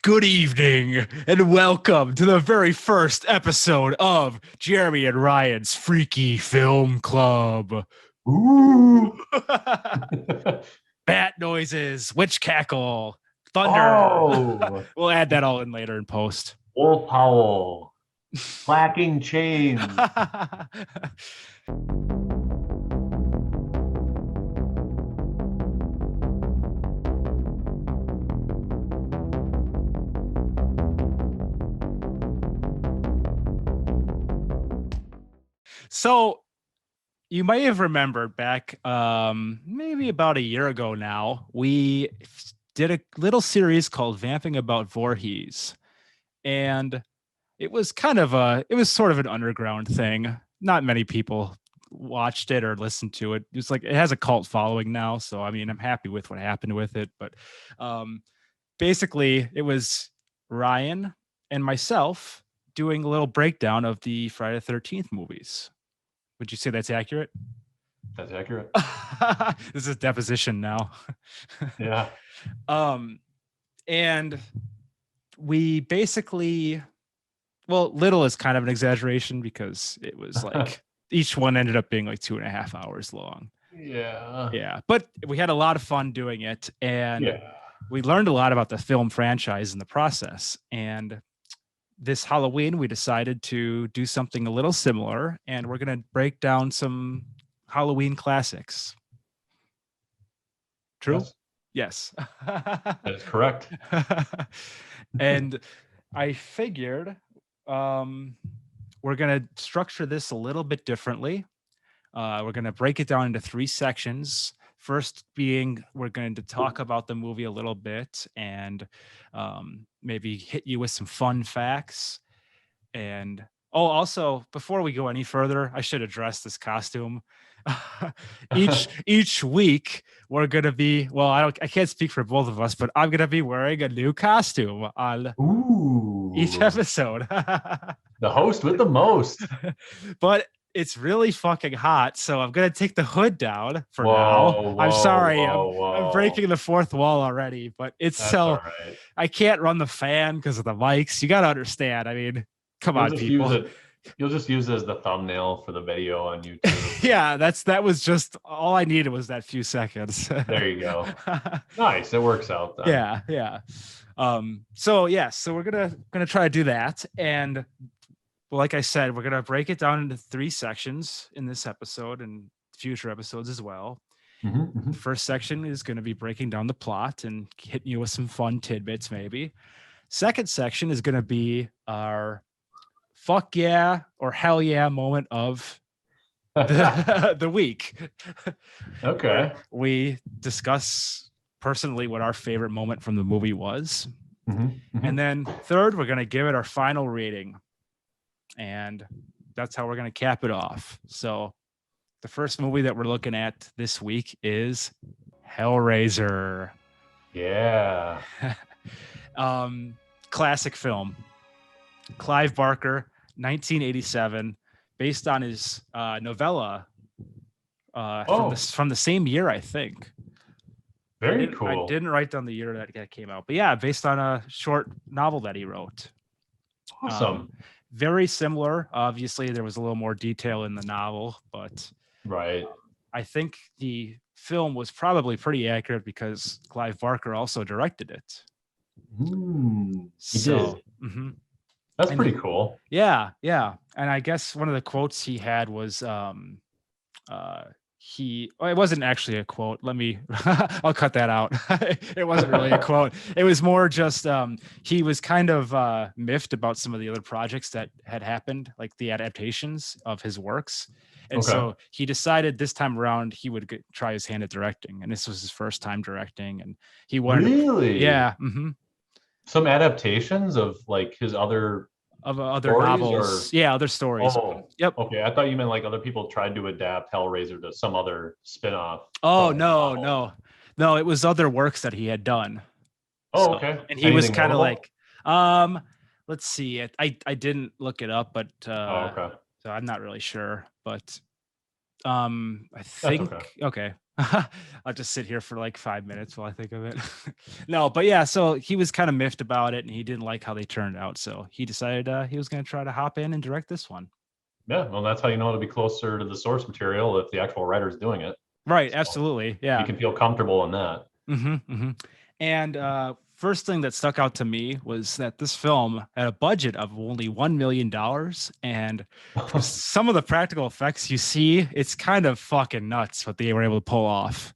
Good evening, and welcome to the very first episode of Jeremy and Ryan's Freaky Film Club. Ooh. Bat noises, witch cackle, thunder. Oh, We'll add that all in later in post. wolf howl, clacking chains. So you may have remembered back maybe about a year ago now, we did a little series called Vamping About Voorhees. And it was sort of an underground thing. Not many people watched it or listened to it. It's like it has a cult following now. So I mean, I'm happy with what happened with it. But basically it was Ryan and myself doing a little breakdown of the Friday the 13th movies. Would you say that's accurate? That's accurate. This is deposition now. Yeah. And we basically, well, little is kind of an exaggeration because it was like each one ended up being like 2.5 hours long. Yeah. But we had a lot of fun doing it, and we learned a lot about the film franchise in the process. And this Halloween, we decided to do something a little similar, and we're going to break down some Halloween classics. True? Yes. That is correct. And I figured we're going to structure this a little bit differently. We're going to break it down into 3 sections. First being, we're going to talk about the movie a little bit and maybe hit you with some fun facts. And also, before we go any further, I should address this costume. Each week we're gonna be, well, I can't speak for both of us, but I'm gonna be wearing a new costume on each episode. The host with the most. But it's really fucking hot, so I'm gonna take the hood down for now. I'm sorry, I'm breaking the fourth wall already, but that's all right. I can't run the fan because of the mics. You gotta understand. I mean, come on, people. You'll just use it as the thumbnail for the video on YouTube. Yeah, that was just all I needed was that few seconds. There you go. Nice, it works out then. Yeah. So we're gonna try to do that, and like I said, we're gonna break it down into 3 sections in this episode and future episodes as well. The first section is going to be breaking down the plot and hitting you with some fun tidbits, maybe. Second section is going to be our fuck yeah or hell yeah moment of the week. Okay. We discuss personally what our favorite moment from the movie was. And then third, we're going to give it our final rating. And that's how we're going to cap it off. So the first movie that we're looking at this week is Hellraiser. Yeah. Classic film. Clive Barker, 1987, based on his novella from the same year, I think. Very cool. I didn't write down the year that came out, but yeah, based on a short novel that he wrote. Awesome. Very similar. Obviously, there was a little more detail in the novel, but right. I think the film was probably pretty accurate because Clive Barker also directed it. He did. That's pretty cool. Yeah. And I guess one of the quotes he had was it wasn't actually a quote. I'll cut that out. It wasn't really a quote. It was more just he was kind of miffed about some of the other projects that had happened, like the adaptations of his works. And so he decided this time around he would try his hand at directing. And this was his first time directing. And he wanted Yeah. Some adaptations of like his other novels, other stories. Yep. Okay, I thought you meant like other people tried to adapt Hellraiser to some other spin-off. No, it was other works that he had done. Okay. And he was kind of like, let's see, I didn't look it up, but so I'm not really sure, but I think okay. I'll just sit here for like 5 minutes while I think of it. No, but yeah, so he was kind of miffed about it and he didn't like how they turned out. So he decided he was going to try to hop in and direct this one. Yeah, well, that's how you know to be closer to the source material if the actual writer's doing it. Right, So absolutely. Yeah. you can feel comfortable in that. And first thing that stuck out to me was that this film had a budget of only $1 million. And for some of the practical effects you see, it's kind of fucking nuts what they were able to pull off.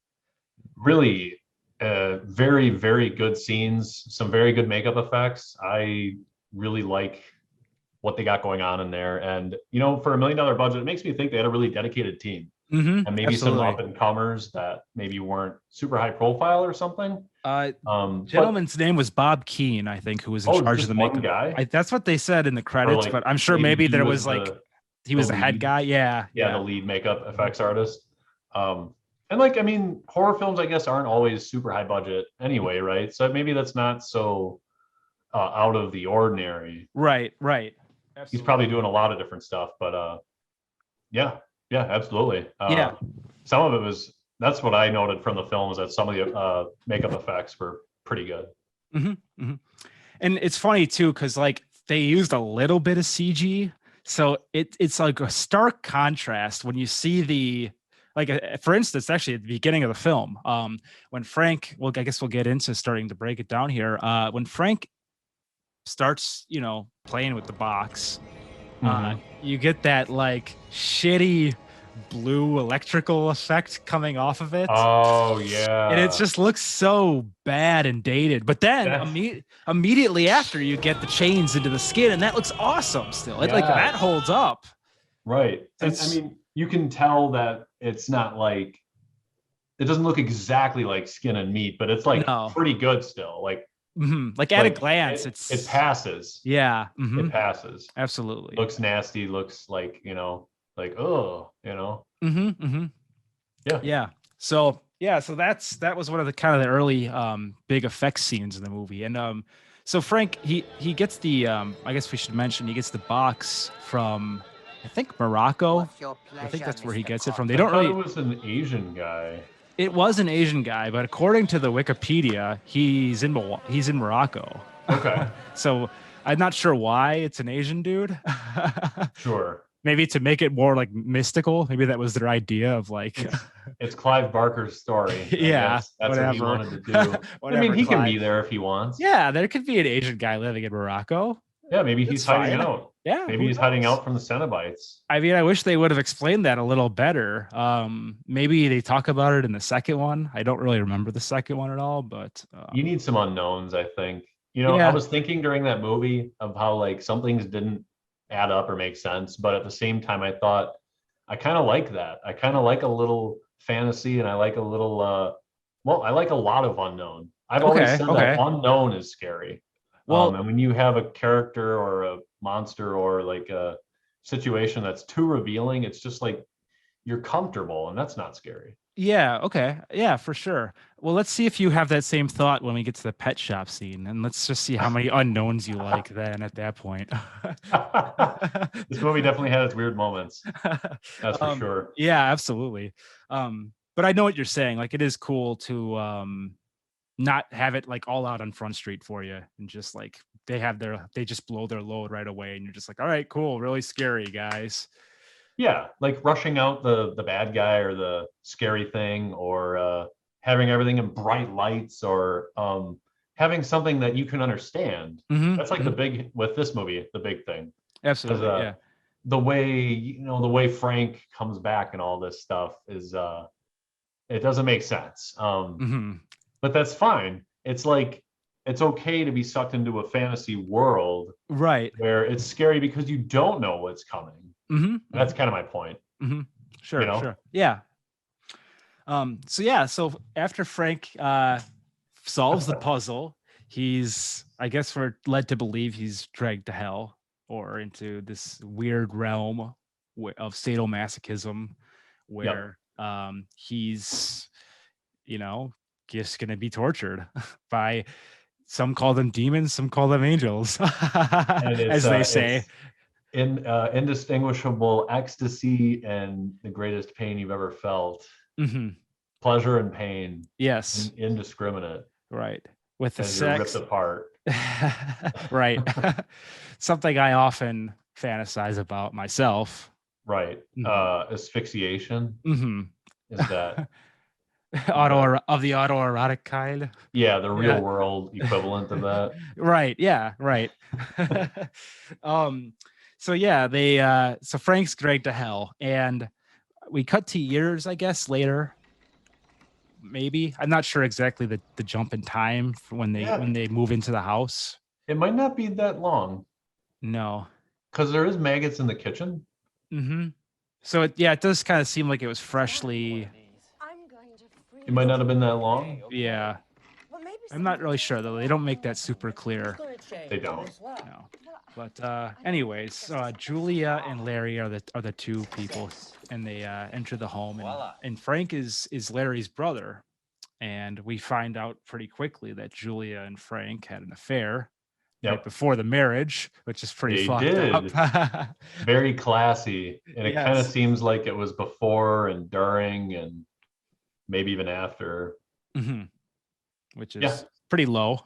Really, very, very good scenes, some very good makeup effects. I really like what they got going on in there. And, for $1 million budget, it makes me think they had a really dedicated team. And maybe some up and comers that maybe weren't super high profile or something. Gentleman's name was Bob Keane, I think, who was in charge of the makeup. Guy? That's what they said in the credits, but I'm sure maybe there was he was the head guy. Yeah, the lead makeup effects artist. And horror films, I guess, aren't always super high budget anyway, right? So maybe that's not so out of the ordinary. Right. Absolutely. He's probably doing a lot of different stuff, but yeah, absolutely. Some of it that's what I noted from the film, is that some of the makeup effects were pretty good. And it's funny too, because they used a little bit of CG, so it's like a stark contrast when you see the for instance, actually at the beginning of the film, when Frank, I guess we'll get into starting to break it down here. When Frank starts, playing with the box, you get that shitty blue electrical effect coming off of it. Oh yeah. And it just looks so bad and dated. But then immediately after, you get the chains into the skin, and that looks awesome still. It that holds up. Right. You can tell that it's not it doesn't look exactly like skin and meat, but it's pretty good still. At a glance, it passes. Yeah. It passes. Absolutely. Looks nasty, looks Yeah. So that was one of the kind of the early big effects scenes in the movie. And so Frank, he gets the I guess we should mention, he gets the box from, I think, Morocco. I think that's where he gets it from. They don't really. It was an Asian guy. It was an Asian guy, but according to the Wikipedia, he's in Morocco. Okay. So I'm not sure why it's an Asian dude. Sure. Maybe to make it more mystical. Maybe that was their idea of It's Clive Barker's story. Yeah. That's what he wanted to do. He can be there if he wants. Yeah, there could be an Asian guy living in Morocco. Yeah, maybe he's hiding out. Yeah. Maybe he's hiding out from the Cenobites. I wish they would have explained that a little better. Maybe they talk about it in the second one. I don't really remember the second one at all, but you need some unknowns, I think. I was thinking during that movie of how some things didn't add up or make sense, but at the same time I thought I kind of like that. I kind of like a little fantasy, and I like a little I like a lot of unknown. I've always said that unknown is scary. Well, and when you have a character or a monster or a situation that's too revealing, it's just you're comfortable, and that's not scary. Yeah. Okay. Yeah, for sure. Well, let's see if you have that same thought when we get to the pet shop scene, and let's just see how many unknowns you like then at that point. This movie definitely had its weird moments. That's for sure. Yeah, absolutely. But I know what you're saying. It is cool to not have it all out on Front Street for you, and just they just blow their load right away, and you're just all right, cool, really scary, guys. Yeah, rushing out the bad guy or the scary thing, or having everything in bright lights, or having something that you can understand. That's the big, with this movie, the big thing. Absolutely. Yeah. The way Frank comes back and all this stuff is it doesn't make sense. But that's fine. It's it's okay to be sucked into a fantasy world, right, where it's scary because you don't know what's coming. That's kind of my point. Sure. Sure. Yeah. So after Frank solves the puzzle, I guess we're led to believe he's dragged to hell, or into this weird realm of sadomasochism, where he's just gonna be tortured by, some call them demons, some call them angels, as they say. In indistinguishable ecstasy and the greatest pain you've ever felt, pleasure and pain. Yes. Indiscriminate. Right. With the as you're ripped sex. apart. Right. Something I often fantasize about myself. Right. Asphyxiation. Mm-hmm. Is that autoerotic kind? Yeah, the real world equivalent of that. Right. Yeah. Right. So yeah, they so Frank's dragged to hell, and we cut to years, I guess, later. Maybe I'm not sure exactly the jump in time for when they move into the house. It might not be that long. No, because there is maggots in the kitchen. Mm-hmm. So it does kind of seem like it was freshly. It might not have been that long. Yeah, I'm not really sure though. They don't make that super clear. They don't. No. But anyways, Julia and Larry are the two people, and they enter the home, and Frank is Larry's brother, and we find out pretty quickly that Julia and Frank had an affair right before the marriage, which is pretty fucked up. Very classy, and it kind of Yes. seems like it was before and during and maybe even after. Mm-hmm. Which is pretty low.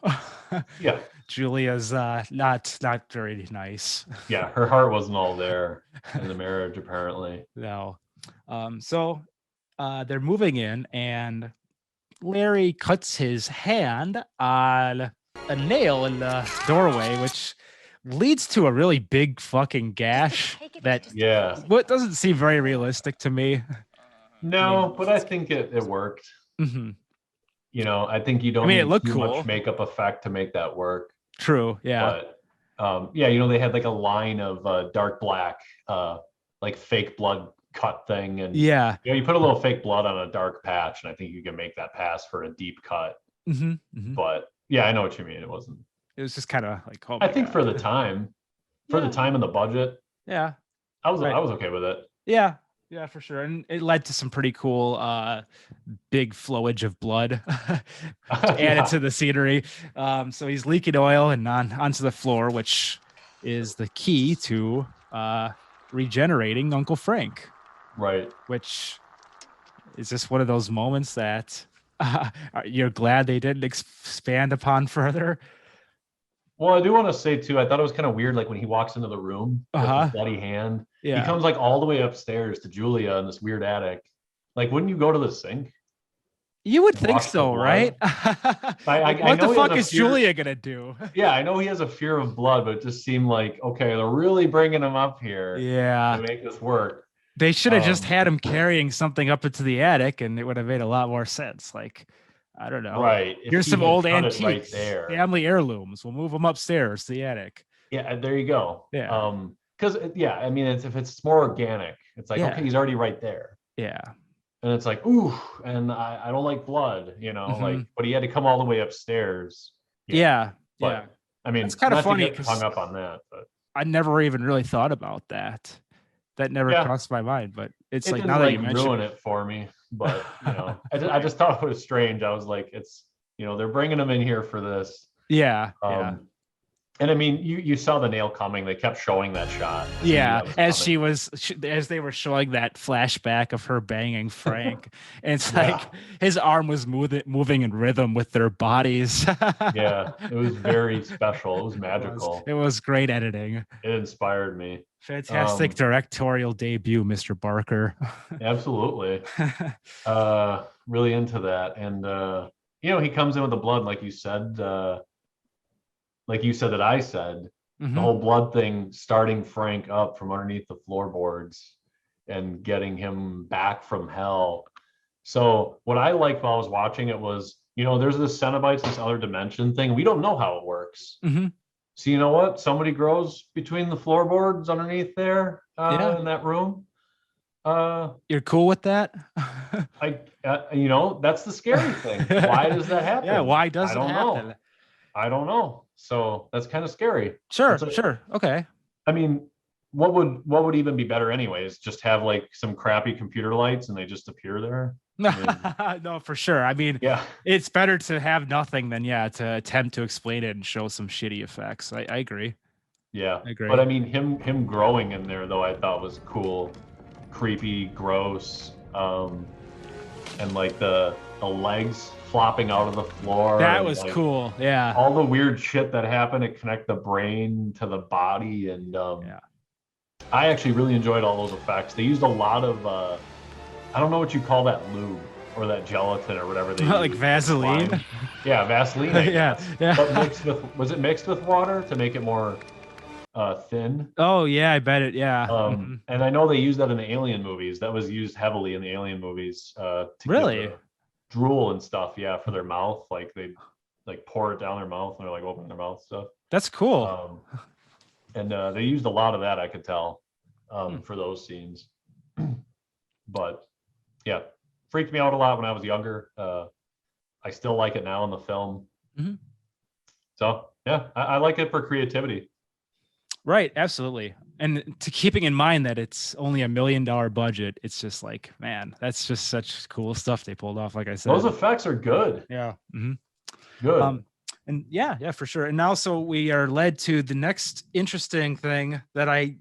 Yeah. Julia's not very nice. Yeah, her heart wasn't all there in the marriage, apparently. No. So they're moving in, and Larry cuts his hand on a nail in the doorway, which leads to a really big fucking gash that what doesn't seem very realistic to me. No, but I think it worked. Mm-hmm. You know, I think you don't need it looked too cool. much makeup effect to make that work. True, yeah. But yeah, you know, they had like a line of dark black, like fake blood cut thing, and you know, you put a little fake blood on a dark patch, and I think you can make that pass for a deep cut. Mm-hmm, mm-hmm. But yeah, I know what you mean. It wasn't. It was just kind of like, oh I think for the time, the time and the budget, I was okay with it. Yeah, for sure. And it led to some pretty cool big flowage of blood added to the scenery. So he's leaking oil and onto the floor, which is the key to regenerating Uncle Frank. Right. Which is just one of those moments that you're glad they didn't expand upon further. Well, I do want to say too, I thought it was kind of weird, like when he walks into the room with his bloody hand, he comes like all the way upstairs to Julia in this weird attic. Like, wouldn't you go to the sink? You would think so, right? What the fuck is Julia gonna do? Yeah, I know he has a fear of blood, but it just seemed like, okay, they're really bringing him up here to make this work. They should have just had him carrying something up into the attic, and it would have made a lot more sense. Like, I don't know. Right. Here's some old antiques, family heirlooms. We'll move them upstairs to the attic. Yeah, there you go. Yeah. Because I mean, if it's more organic, it's like, okay, he's already right there. Yeah. And it's like, ooh, and I don't like blood, you know, like, but he had to come all the way upstairs. Yeah. But I mean, it's kind of funny because hung up on that, but I never even really thought about that. That never crossed my mind, but it's like, now that you mention ruin it for me. But you know, I just thought it was strange. I was like, it's, you know, they're bringing him in here for this. Yeah. And I mean, you saw the nail coming. They kept showing that shot. Yeah, as they were showing that flashback of her banging Frank, and it's like his arm was moving in rhythm with their bodies. Yeah, it was very special. It was magical. It was great editing. It inspired me. Fantastic directorial debut, Mr. Barker. Absolutely. Really into that. And you know, he comes in with the blood, like you said that I said, the whole blood thing, starting Frank up from underneath the floorboards and getting him back from hell. So what I liked while I was watching it was, you know, there's this Cenobites, this other dimension thing. We don't know how it works. So you know what? Somebody grows between the floorboards underneath there in that room. You're cool with that? You know, that's the scary thing. Why does that happen? Yeah, why does it happen? I don't know. So that's kind of scary. Sure. Okay. I mean, what would even be better anyways? Just have like some crappy computer lights and they just appear there? No, for sure. I mean, it's better to have nothing than to attempt to explain it and show some shitty effects. I agree. Yeah. I agree. But I mean, him growing in there though, I thought was cool, creepy, gross. and like the legs flopping out of the floor. That And was like cool. Yeah. all the weird shit that happened to connect the brain to the body. And Yeah. I actually really enjoyed all those effects. They used a lot of I don't know what you call that lube or that gelatin or whatever they Like use. Vaseline. Yeah, Vaseline, I Yeah. guess. But Yeah. was it mixed with water to make it more thin? Oh yeah, I bet it. Yeah. Hmm. And I know they use that in the Alien movies. That was used heavily in the Alien movies to give Really? the drool and stuff. Yeah, for their mouth, like they like pour it down their mouth and they're like opening their mouth stuff. That's cool. Um, and they used a lot of that, I could tell, Hmm. for those scenes. But yeah, freaked me out a lot when I was younger. I still like it now in the film. Hmm. So yeah, I like it for creativity. Right. Absolutely. And to keeping in mind that it's only $1 million budget, it's just like, man, that's just such cool stuff they pulled off. Like I said, Those effects are good. yeah. Hmm. Good. And yeah, for sure. And now, so we are led to the next interesting thing that I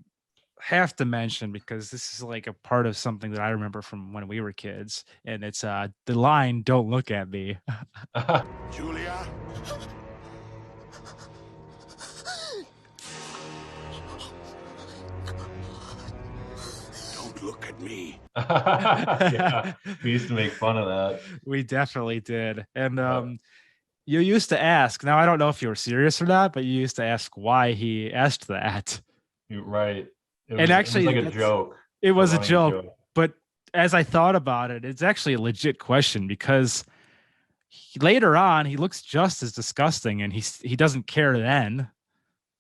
have to mention, because this is like a part of something that I remember from when we were kids, and it's the line, "Don't look at me." Julia? Don't look at me. Yeah, we used to make fun of that. We definitely did. And you used to ask, now I don't know if you were serious or not, but you used to ask why he asked that. You're right. And actually, it was like a joke. It was a running joke, but as I thought about it, it's actually a legit question, because later on he looks just as disgusting, and he doesn't care then.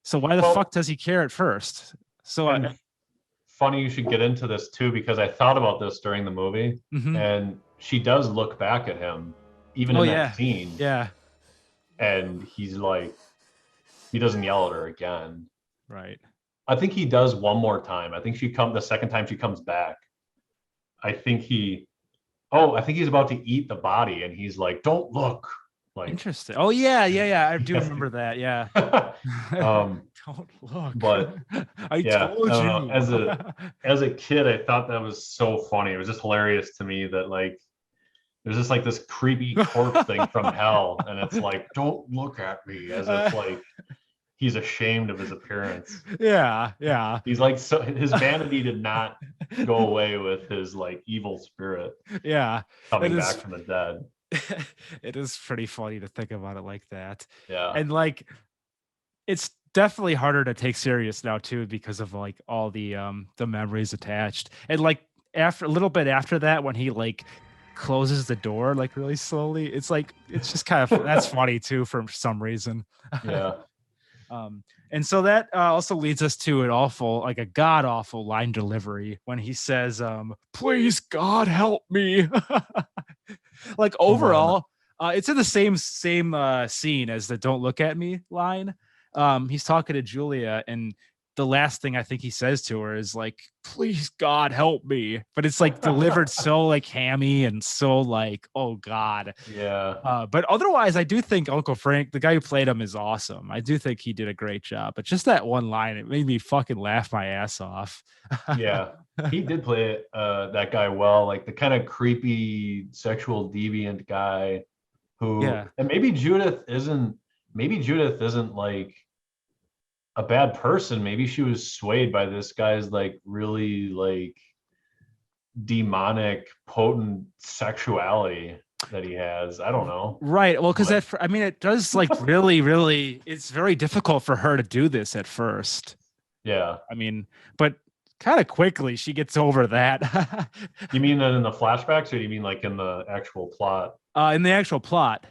So why the fuck does he care at first? So funny you should get into this too, because I thought about this during the movie, and she does look back at him even in that scene. Yeah. And he's like, he doesn't yell at her again. Right. I think he does one more time. I think the second time she comes back. I think he's about to eat the body, and he's like, "Don't look." Like, interesting. Oh yeah. I do remember that. Yeah. Don't look. But I told you. As a kid, I thought that was so funny. It was just hilarious to me that like there's just like this creepy corpse thing from hell, and it's like, "Don't look at me," as if like he's ashamed of his appearance. Yeah. He's like, so his vanity did not go away with his like evil spirit. Yeah. Coming back from the dead. It is pretty funny to think about it like that. Yeah. And like, it's definitely harder to take serious now too, because of like all the memories attached. And like after a little bit after that, when he like closes the door like really slowly, it's like, it's just kind of that's funny too for some reason. Yeah. And so that also leads us to a god awful line delivery when he says, "Please God help me." Like overall, it's in the same scene as the "Don't look at me" line. He's talking to Julia, and the last thing I think he says to her is like, "Please God help me," but it's like delivered so like hammy and so like, oh God. Yeah. But otherwise, I do think Uncle Frank, the guy who played him, is awesome. I do think he did a great job. But just that one line, it made me fucking laugh my ass off. Yeah, he did play that guy well, like the kind of creepy sexual deviant guy who, and maybe Judith isn't like a bad person. Maybe she was swayed by this guy's like really like demonic, potent sexuality that he has. I don't know. Right. Well, because it does like really, it's very difficult for her to do this at first. Yeah. I mean, but kind of quickly she gets over that. You mean in the flashbacks, or do you mean like in the actual plot? In the actual plot.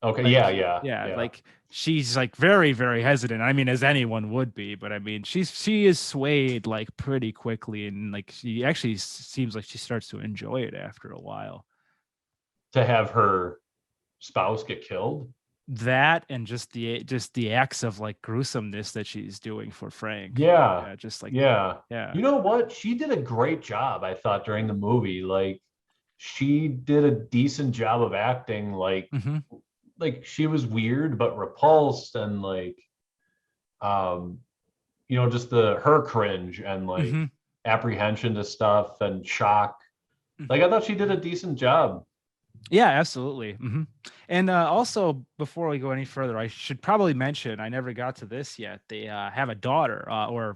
Okay. Like, yeah. Like she's like very, very hesitant. I mean, as anyone would be, but I mean, she is swayed like pretty quickly, and like she actually seems like she starts to enjoy it after a while. To have her spouse get killed, that and just the acts of like gruesomeness that she's doing for Frank. Just like yeah. You know what? She did a great job, I thought, during the movie. Like she did a decent job of acting. Like like she was weird but repulsed, and like just her cringe and like apprehension to stuff and shock. Like, I thought she did a decent job. Yeah, absolutely. And also, before we go any further, I should probably mention I never got to this yet. They have a daughter, or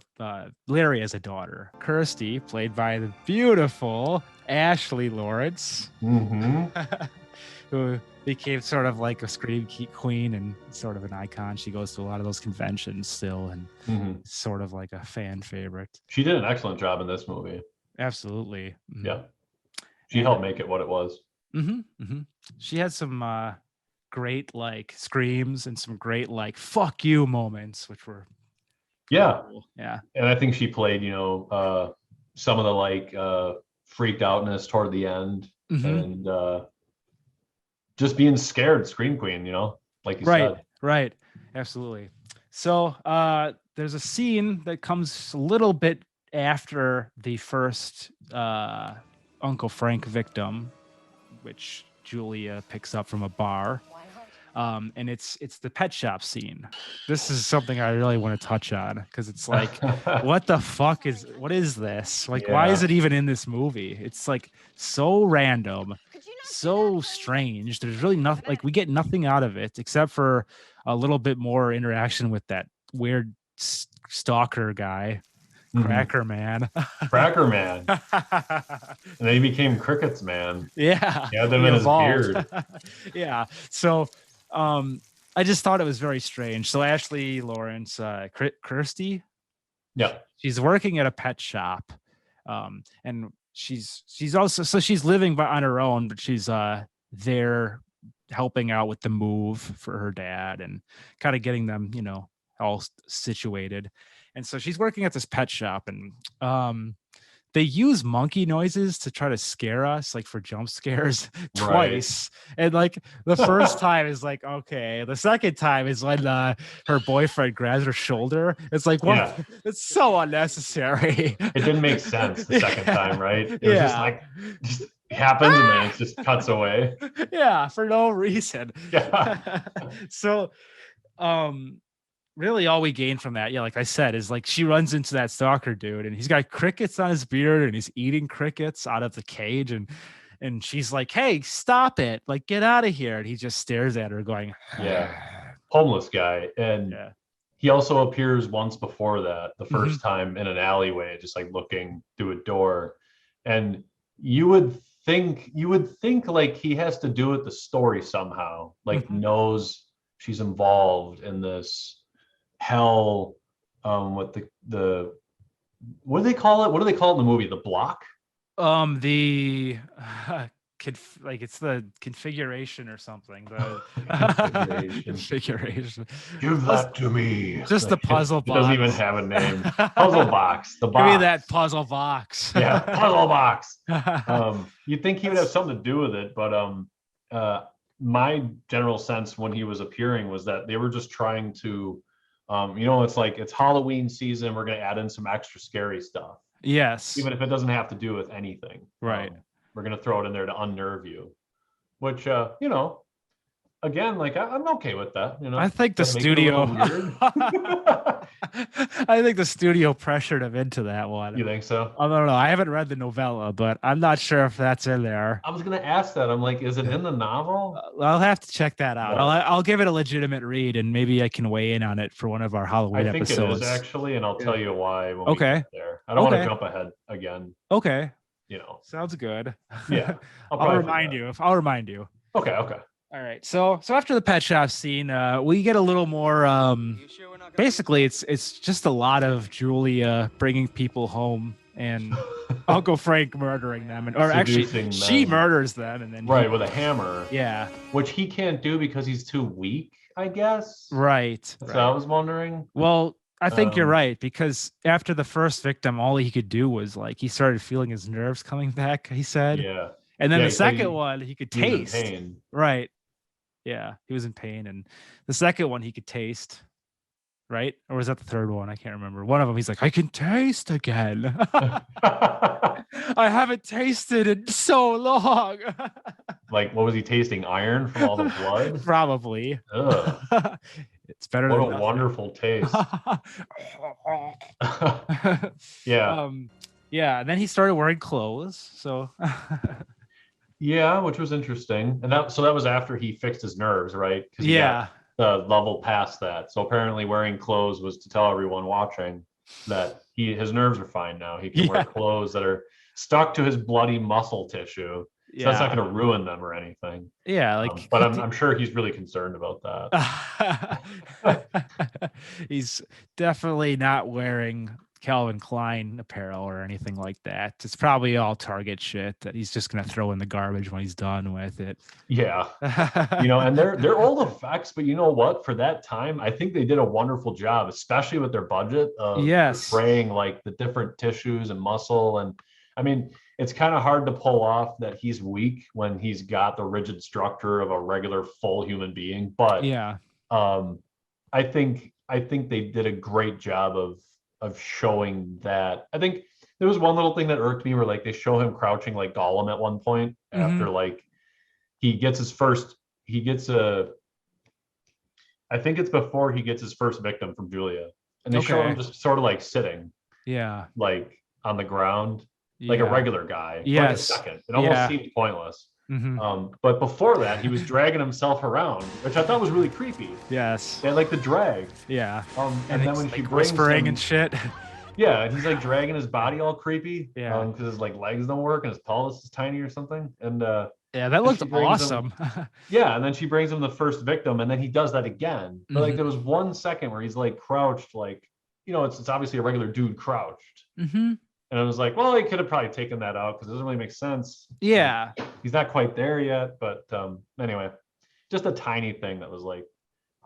Larry has a daughter, Kirsty, played by the beautiful Ashley Lawrence, who became sort of like a scream queen and sort of an icon. She goes to a lot of those conventions still, and sort of like a fan favorite. She did an excellent job in this movie. Absolutely. Yeah, she helped make it what it was. She had some great like screams and some great like "fuck you" moments, which were cool. Yeah. And I think she played, some of the like freaked outness toward the end, and just being scared, scream queen, like you said. Right, absolutely. So there's a scene that comes a little bit after the first Uncle Frank victim, which Julia picks up from a bar. And it's the pet shop scene. This is something I really want to touch on because it's like, what is this? Like, why is it even in this movie? It's like so random, so strange. There's really nothing, like we get nothing out of it except for a little bit more interaction with that weird stalker guy. Cracker Man. And then he became Crickets Man. Yeah. Yeah, them in his beard. Yeah. So I just thought it was very strange. So Ashley Lawrence, Kirsty. Yeah. She's working at a pet shop. And she's also, so she's living on her own, but she's there helping out with the move for her dad and kind of getting them, all situated. And so she's working at this pet shop, and they use monkey noises to try to scare us, like for jump scares twice. And like the first time is like, okay. The second time is when her boyfriend grabs her shoulder. It's like, what? Yeah. It's so unnecessary. It didn't make sense the second time, right? It was just like, just happens and then it just cuts away. Yeah, for no reason. Yeah. So, really all we gain from that, like I said, is like she runs into that stalker dude and he's got crickets on his beard and he's eating crickets out of the cage, and she's like, hey, stop it, like get out of here. And he just stares at her going, homeless guy. And he also appears once before that, the first time in an alleyway, just like looking through a door. And you would think like he has to do with the story somehow, like knows she's involved in this hell, with the what do they call it? What do they call it in the movie? The block? It's the configuration or something. The configuration. Give that to me. Just the puzzle box. It doesn't even have a name. Puzzle box. The box. Give me that puzzle box. Yeah, puzzle box. You'd think he would have something to do with it, but my general sense when he was appearing was that they were just trying to it's like it's Halloween season. We're going to add in some extra scary stuff. Yes. Even if it doesn't have to do with anything. Right. We're going to throw it in there to unnerve you, which, again, like I'm okay with that. I think the studio, I think the studio pressured him into that one. You think so? I don't know. I haven't read the novella, but I'm not sure if that's in there. I was going to ask that. I'm like, is it in the novel? I'll have to check that out. I'll give it a legitimate read, and maybe I can weigh in on it for one of our Halloween episodes. I think it is actually, and I'll tell you why when we get there. I don't want to jump ahead again. Okay. Sounds good. Yeah. I'll remind you. Okay. All right. So after the pet shop scene, we get a little more. Basically, it's just a lot of Julia bringing people home and Uncle Frank murdering them, or actually, she murders them, and then with a hammer. Yeah. Which he can't do because he's too weak, I guess. Right. That's what I was wondering. Well, I think you're right, because after the first victim, all he could do was like he started feeling his nerves coming back. He said. Yeah. And then the second one, he could taste. He was in pain. Right. Yeah, he was in pain, and the second one he could taste, right? Or was that the third one? I can't remember. One of them, he's like, I can taste again. I haven't tasted in so long. Like, what was he tasting? Iron from all the blood? Probably. It's better. What a wonderful taste. Yeah. Yeah, and then he started wearing clothes. So Yeah, which was interesting. And that was after he fixed his nerves, right? Because he got yeah, the level past that. So apparently wearing clothes was to tell everyone watching that his nerves are fine now. He can wear yeah, clothes that are stuck to his bloody muscle tissue. So that's not yeah, going to ruin them or anything. yeah. Like, But I'm sure he's really concerned about that. he's definitely not wearing Calvin Klein apparel or anything like that. It's probably all Target shit that he's just gonna throw in the garbage when he's done with it. Yeah. And they're old effects, but you know what? For that time, I think they did a wonderful job, especially with their budget of Yes. portraying like the different tissues and muscle. And I mean, it's kind of hard to pull off that he's weak when he's got the rigid structure of a regular full human being. But Yeah. um, I think they did a great job of showing that. I think there was one little thing that irked me where like they show him crouching like Gollum at one point Mm-hmm. after like he gets a I think it's before he gets his first victim from Julia. And they show him Okay. just sort of like sitting Yeah. like on the ground, like a Yeah. regular guy for like a Yes. second. It almost Yeah. seemed pointless. Mm-hmm. But before that, he was dragging himself around, which I thought was really creepy. Yes. They had like the drag. Yeah. And then he's, when she like, brings whispering him, and shit. yeah, and he's like dragging his body all creepy. Yeah. Because his like legs don't work and his pelvis is tiny or something. And Yeah, that looked awesome. yeah, and then she brings him the first victim, and then he does that again. But like Mhm. there was 1 second where he's like crouched, like it's obviously a regular dude crouched. Mm-hmm. And I was like, well, he could have probably taken that out because it doesn't really make sense. Yeah. He's not quite there yet, but anyway, just a tiny thing that was like,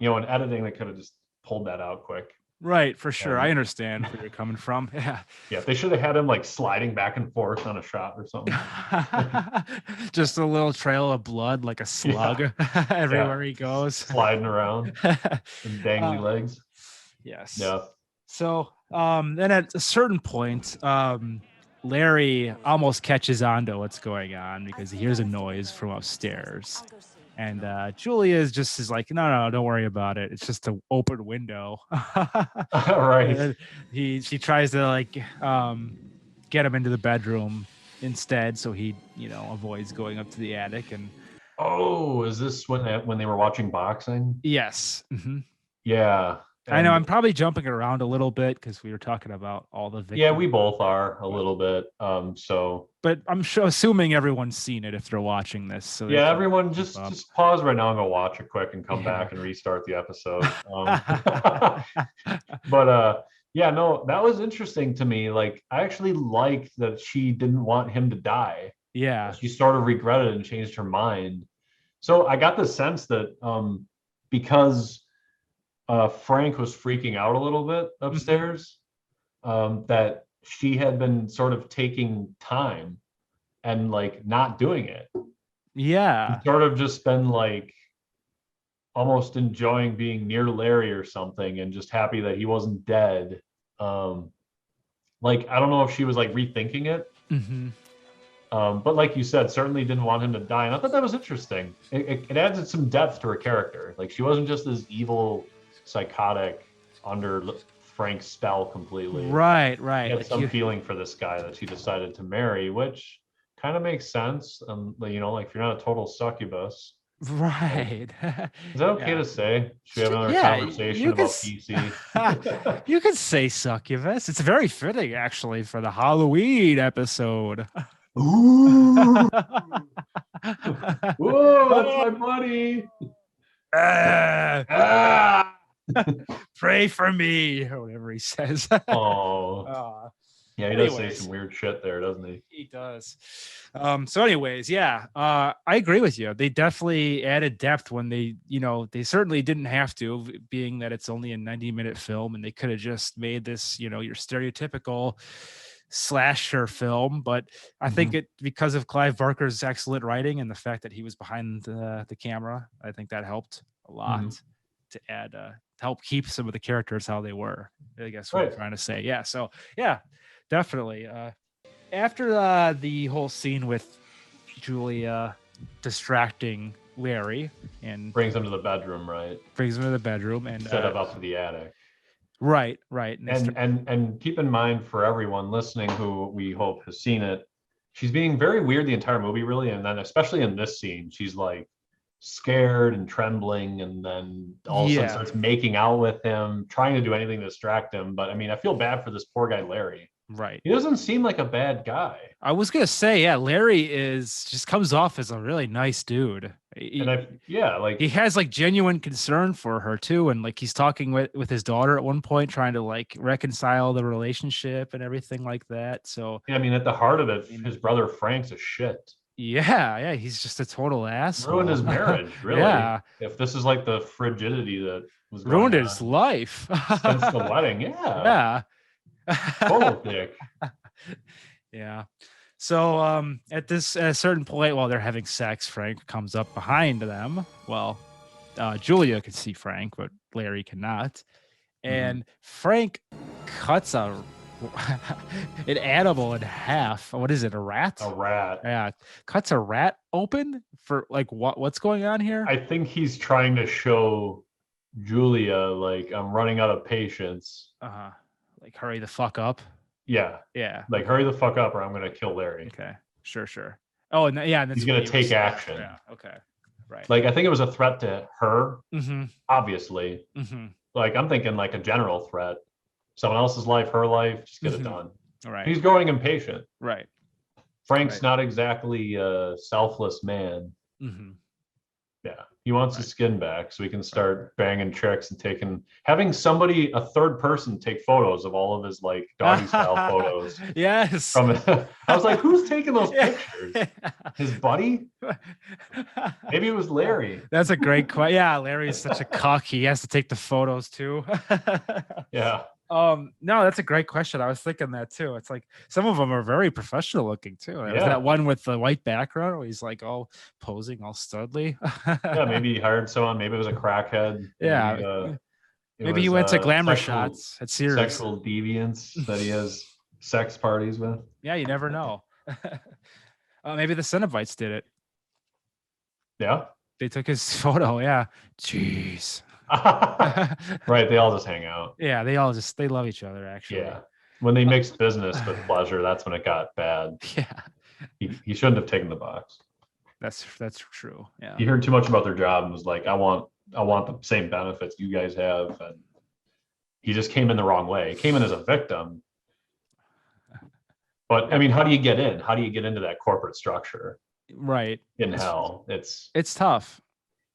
in editing, they could have just pulled that out quick. Right, for sure. I And understand where you're coming from. Yeah. yeah, they should have had him like sliding back and forth on a shot or something. Just a little trail of blood like a slug everywhere he goes. Sliding around and dangly legs. Yes. Yeah. So then at a certain point, Larry almost catches on to what's going on because he hears a noise from upstairs. And Julia is like, no, don't worry about it. It's just an open window. Right. She tries to like get him into the bedroom instead, so he avoids going up to the attic. And oh, is this when they were watching boxing? yes. Mm-hmm. Yeah. I know I'm probably jumping around a little bit because we were talking about all the victims. Yeah, we both are a little bit. But I'm assuming everyone's seen it if they're watching this. So yeah, everyone just pause right now and go watch it quick and come back and restart the episode. But yeah, no, that was interesting to me. Like, I actually liked that she didn't want him to die. Yeah, she sort of regretted and changed her mind. So I got the sense that because Frank was freaking out a little bit upstairs, that she had been sort of taking time and like not doing it. Yeah. She'd sort of just been like almost enjoying being near Larry or something and just happy that he wasn't dead. Like, I don't know if she was like rethinking it. Mm-hmm. But like you said, certainly didn't want him to die. And I thought that was interesting. It added some depth to her character. Like, she wasn't just this evil, psychotic, under Frank's spell completely. Right. She had some feeling for this guy that she decided to marry, which kind of makes sense. Like, if you're not a total succubus. Right. Is that okay to say? Should we have another conversation about PC? You could say succubus. It's very fitting, actually, for the Halloween episode. Ooh. Whoa, that's my buddy. Pray for me, or whatever he says. Oh. Yeah, he does say some weird shit there, doesn't he? He does. So anyways, yeah, I agree with you. They definitely added depth when they certainly didn't have to, being that it's only a 90-minute film and they could have just made this, your stereotypical slasher film. But I think it, because of Clive Barker's excellent writing and the fact that he was behind the camera, I think that helped a lot to add, to help keep some of the characters how they were, I guess what I'm trying to say. Yeah. So yeah, definitely. After the whole scene with Julia distracting Larry and brings him to the bedroom, right? Brings him to the bedroom and set him up to the attic. Right. And keep in mind, for everyone listening who we hope has seen it, she's being very weird the entire movie, really, and then especially in this scene, she's like scared and trembling, and then all of a sudden starts making out with him, trying to do anything to distract him. But I mean, I feel bad for this poor guy, Larry. Right. He doesn't seem like a bad guy. I was gonna say, yeah, Larry just comes off as a really nice dude. He has like genuine concern for her too, and like he's talking with his daughter at one point, trying to like reconcile the relationship and everything like that. So yeah, I mean, at the heart of it, his brother Frank's a shit. Yeah, he's just a total asshole. Ruined his marriage, really. Yeah. If this is like the frigidity that was ruined his life since the wedding, yeah. Total dick. Yeah. So at a certain point while they're having sex, Frank comes up behind them. Well, Julia can see Frank, but Larry cannot. And Frank cuts an animal in half. What is it? A rat? A rat. Yeah. Cuts a rat open for like what's going on here? I think he's trying to show Julia like, I'm running out of patience. Like hurry the fuck up. Yeah. Like hurry the fuck up or I'm gonna kill Larry. Okay. Sure. Oh, and and he's gonna take action. Yeah. Okay. Right. Like I think it was a threat to her. Obviously. Like I'm thinking like a general threat. Someone else's life, her life, just get it done. Right. He's growing impatient. Right. Frank's not exactly a selfless man. Yeah. He wants his skin back so he can start banging chicks and having a third person take photos of all of his like doggy style photos. Yes. I was like, who's taking those pictures? His buddy? Maybe it was Larry. That's a great question. Yeah, Larry is such a cuck. He has to take the photos too. Yeah. No, that's a great question. I was thinking that too. It's like some of them are very professional looking too. There's that one with the white background where he's like all posing all studly. Yeah, maybe he hired someone. Maybe it was a crackhead. Yeah. Maybe he went to glamour shots at Sears. Sexual deviants that he has sex parties with. Yeah, you never know. Maybe the Cenobites did it. Yeah. They took his photo. Yeah. Jeez. Right, they all just hang out. Yeah, they love each other actually. Yeah, when they mixed business with pleasure, that's when it got bad. Yeah, he shouldn't have taken the box. That's true. Yeah, he heard too much about their job and was like, I want the same benefits you guys have, and he just came in the wrong way. He came in as a victim. But I mean, how do you get in? How do you get into that corporate structure? Right. In hell, it's tough.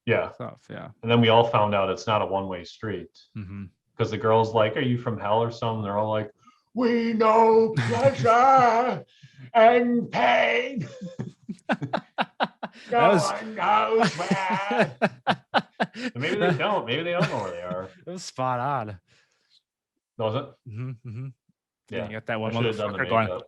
Yeah. Tough, yeah. And then we all found out it's not a one-way street. Because the girl's like, are you from hell or something? They're all like, we know pleasure and pain. No one knows where. Maybe they don't. Maybe they don't know where they are. It was spot on. Was it? Yeah. You got that one motherfucker going.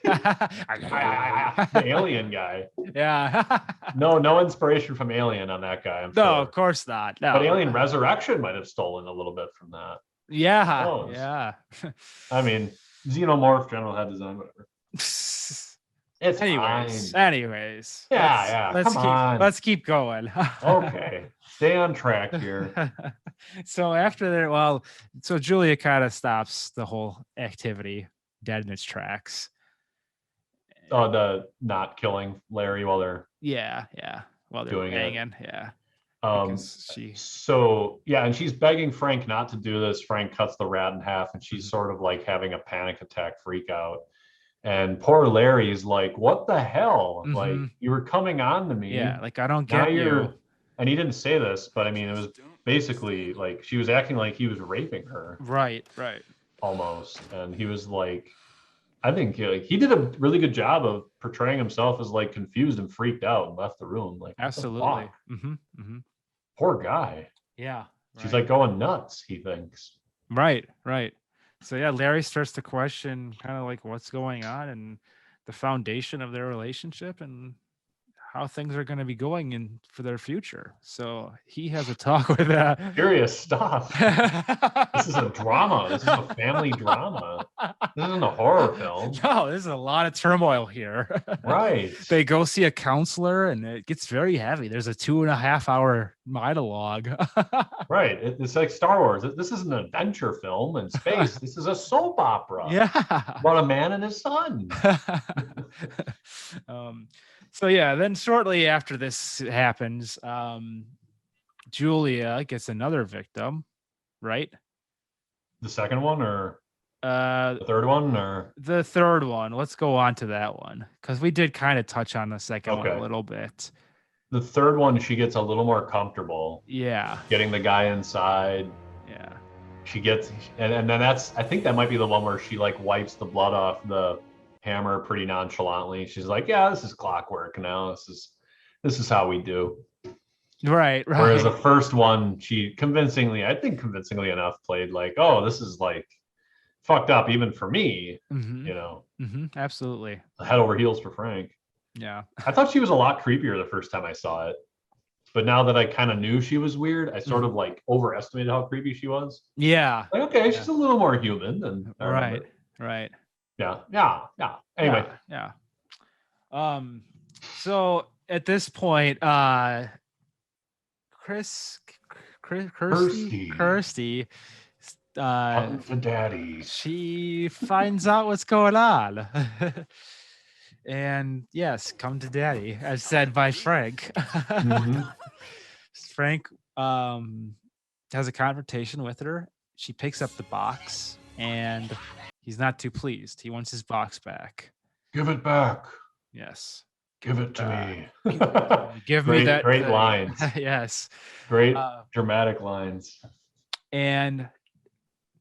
The alien guy. Yeah. No inspiration from Alien on that guy. I'm sure. No, of course not. No. But Alien Resurrection might have stolen a little bit from that. Yeah. Yeah. I mean, xenomorph, general head design, whatever. It's anyways. Yeah. Let's keep going. Okay. Stay on track here. So after so Julia kind of stops the whole activity dead in its tracks. Oh, the not killing Larry while they're while they're doing banging. It. Yeah. And she's begging Frank not to do this. Frank cuts the rat in half, and she's sort of like having a panic attack, freak out. And poor Larry's like, "What the hell? Like, you were coming on to me. Yeah, like I don't get you." And he didn't say this, but I mean, it was basically like she was acting like he was raping her. Right. Almost, and he was like, I think he did a really good job of portraying himself as like confused and freaked out and left the room. Like, absolutely. Poor guy. Yeah. She's like going nuts, he thinks. Right. So yeah, Larry starts to question kind of like what's going on and the foundation of their relationship and how things are going to be going in for their future. So he has a talk with Serious stuff. This is a drama. This is a family drama. This isn't a horror film. No, there's a lot of turmoil here. Right. They go see a counselor and it gets very heavy. There's a 2.5 hour monologue. Right. It's like Star Wars. This is an adventure film in space. This is a soap opera. Yeah. About a man and his son. So yeah, then shortly after this happens, Julia gets another victim, right? The second one or the third one or the third one. Let's go on to that one because we did kind of touch on the second one a little bit. The third one, she gets a little more comfortable. Yeah. Getting the guy inside. Yeah. She gets, and then I think that might be the one where she like wipes the blood off the hammer pretty nonchalantly. She's like, yeah, this is clockwork now. This is how we do. Right. Whereas the first one, she convincingly enough played like, oh, this is like fucked up even for me, you know. Absolutely. Head over heels for Frank. Yeah. I thought she was a lot creepier the first time I saw it. But now that I kind of knew she was weird, I sort of like overestimated how creepy she was. Yeah. Like, okay, she's a little more human than I remember. Right. Yeah. Anyway. Yeah. So at this point, Kirsty, to daddy. She finds out what's going on. And yes, come to daddy, as said by Frank. Frank has a confrontation with her. She picks up the box and he's not too pleased. He wants his box back. Give it back. Yes. Give it to me. Give me that. Great thing. lines. Yes. Great dramatic lines. And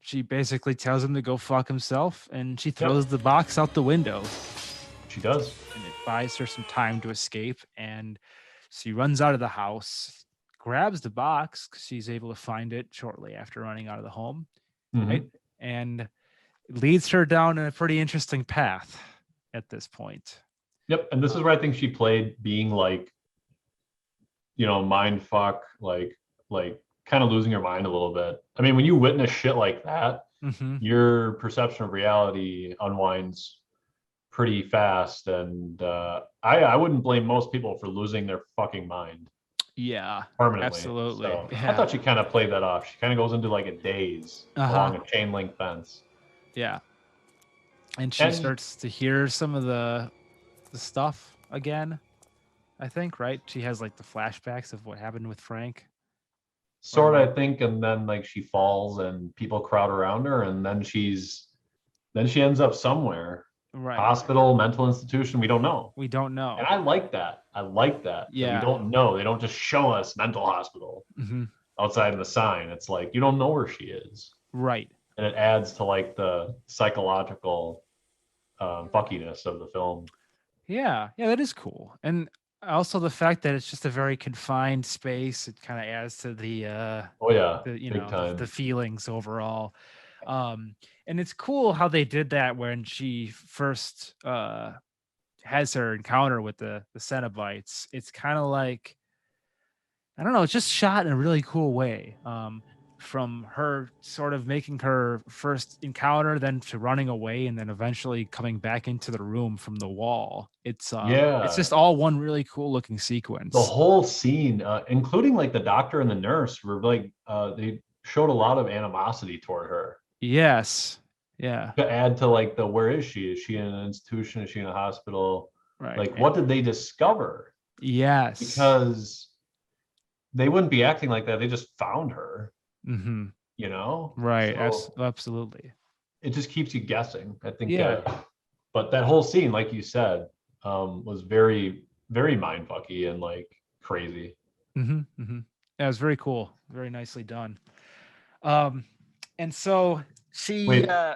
she basically tells him to go fuck himself, and she throws the box out the window. She does. And it buys her some time to escape, and she runs out of the house, grabs the box because she's able to find it shortly after running out of the home, right? And it leads her down a pretty interesting path at this point. Yep, and this is where I think she played being like, you know, mind fuck, like kind of losing her mind a little bit. I mean, when you witness shit like that, your perception of reality unwinds pretty fast, and I wouldn't blame most people for losing their fucking mind. Yeah, permanently. Absolutely. So yeah. I thought she kind of played that off. She kind of goes into like a daze along a chain link fence. Yeah, and she starts to hear some of the stuff again. I think, right? She has like the flashbacks of what happened with Frank. Sort of, I think, and then like she falls and people crowd around her, and then she ends up somewhere. Right. Hospital, mental institution, we don't know. And I like that. Yeah. We don't know. They don't just show us mental hospital outside of the sign. It's like you don't know where she is. Right. And it adds to like the psychological fuckiness of the film. Yeah, that is cool. And also the fact that it's just a very confined space, it kind of adds to the the feelings overall. And it's cool how they did that when she first has her encounter with the Cenobites. It's kind of like, I don't know, it's just shot in a really cool way. From her sort of making her first encounter, then to running away, and then eventually coming back into the room from the wall. It's just all one really cool looking sequence. The whole scene, including like the doctor and the nurse, were like they showed a lot of animosity toward her. Yes. Yeah. To add to like the where is she? Is she in an institution? Is she in a hospital? Right. Like what did they discover? Yes. Because they wouldn't be acting like that. They just found her. You know? Right. So absolutely. It just keeps you guessing. I think. Yeah. But that whole scene, like you said, was very, very mindfucky and like crazy. Yeah, it was very cool. Very nicely done. And so she wait. So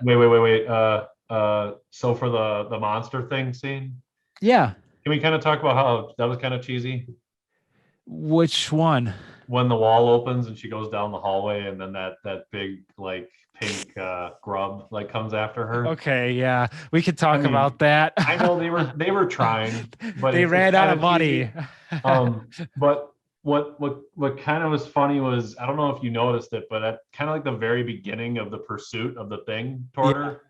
for the monster thing scene? Yeah. Can we kind of talk about how that was kind of cheesy? Which one? when the wall opens and she goes down the hallway, and then that big like pink grub like comes after her. Okay, yeah, we could talk about that. I know they were trying, but they ran out of money. But what kind of was funny was, I don't know if you noticed it, but at kind of like the very beginning of the pursuit of the thing toward her,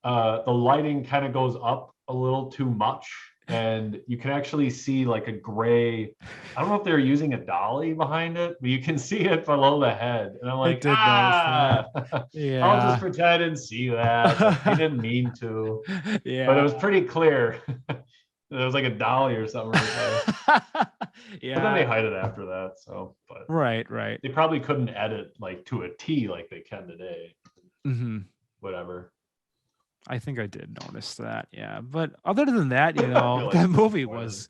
the lighting kind of goes up a little too much, and you can actually see like a gray, I don't know if they're using a dolly behind it, but you can see it below the head, and I'm like, I'll just pretend I didn't see that. Like, they didn't mean to. Yeah, but it was pretty clear. It was like a dolly or something right there. Yeah, but then they hide it after that. So, but right. They probably couldn't edit like to a T like they can today. Whatever. I think I did notice that. Yeah, but other than that, you know, like that movie was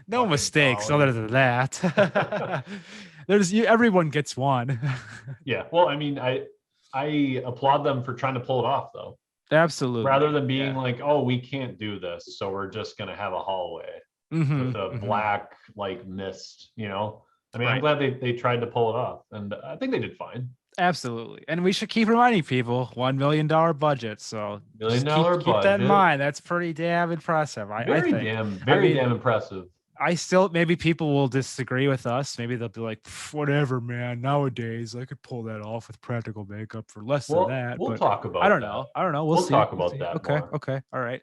no mistakes. Other than that, everyone gets one. Yeah. Well, I mean, I applaud them for trying to pull it off, though. Absolutely. Rather than being like, oh, we can't do this, so we're just gonna have a hallway with a black like mist, you know. I mean, I'm glad they tried to pull it off, and I think they did fine. Absolutely. And we should keep reminding people, $1 million budget. So $1 million keep that in mind. That's pretty damn impressive. I think. Very damn impressive. I still, maybe people will disagree with us. Maybe they'll be like, whatever, man. Nowadays, I could pull that off with practical makeup for less than that. We'll talk about I don't know. We'll see. Talk about that. Okay. More. Okay. All right.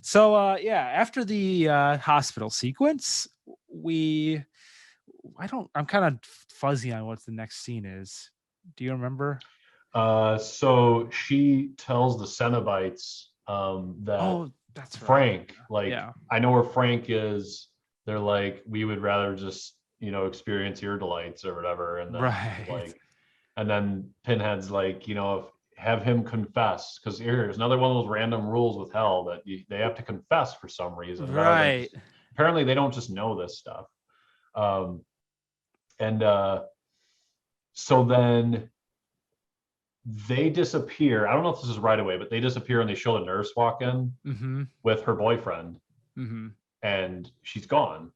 So, after the hospital sequence, I'm kind of fuzzy on what the next scene is. Do you remember? So she tells the Cenobites that that's right. Frank, I know where Frank is. They're like, we would rather just, experience your delights or whatever. And then and then Pinhead's like, have him confess, because here's another one of those random rules with Hell that they have to confess for some reason. Right. Apparently they don't just know this stuff. So then they disappear. I don't know if this is right away, but they disappear and they show the nurse walk in with her boyfriend, and she's gone.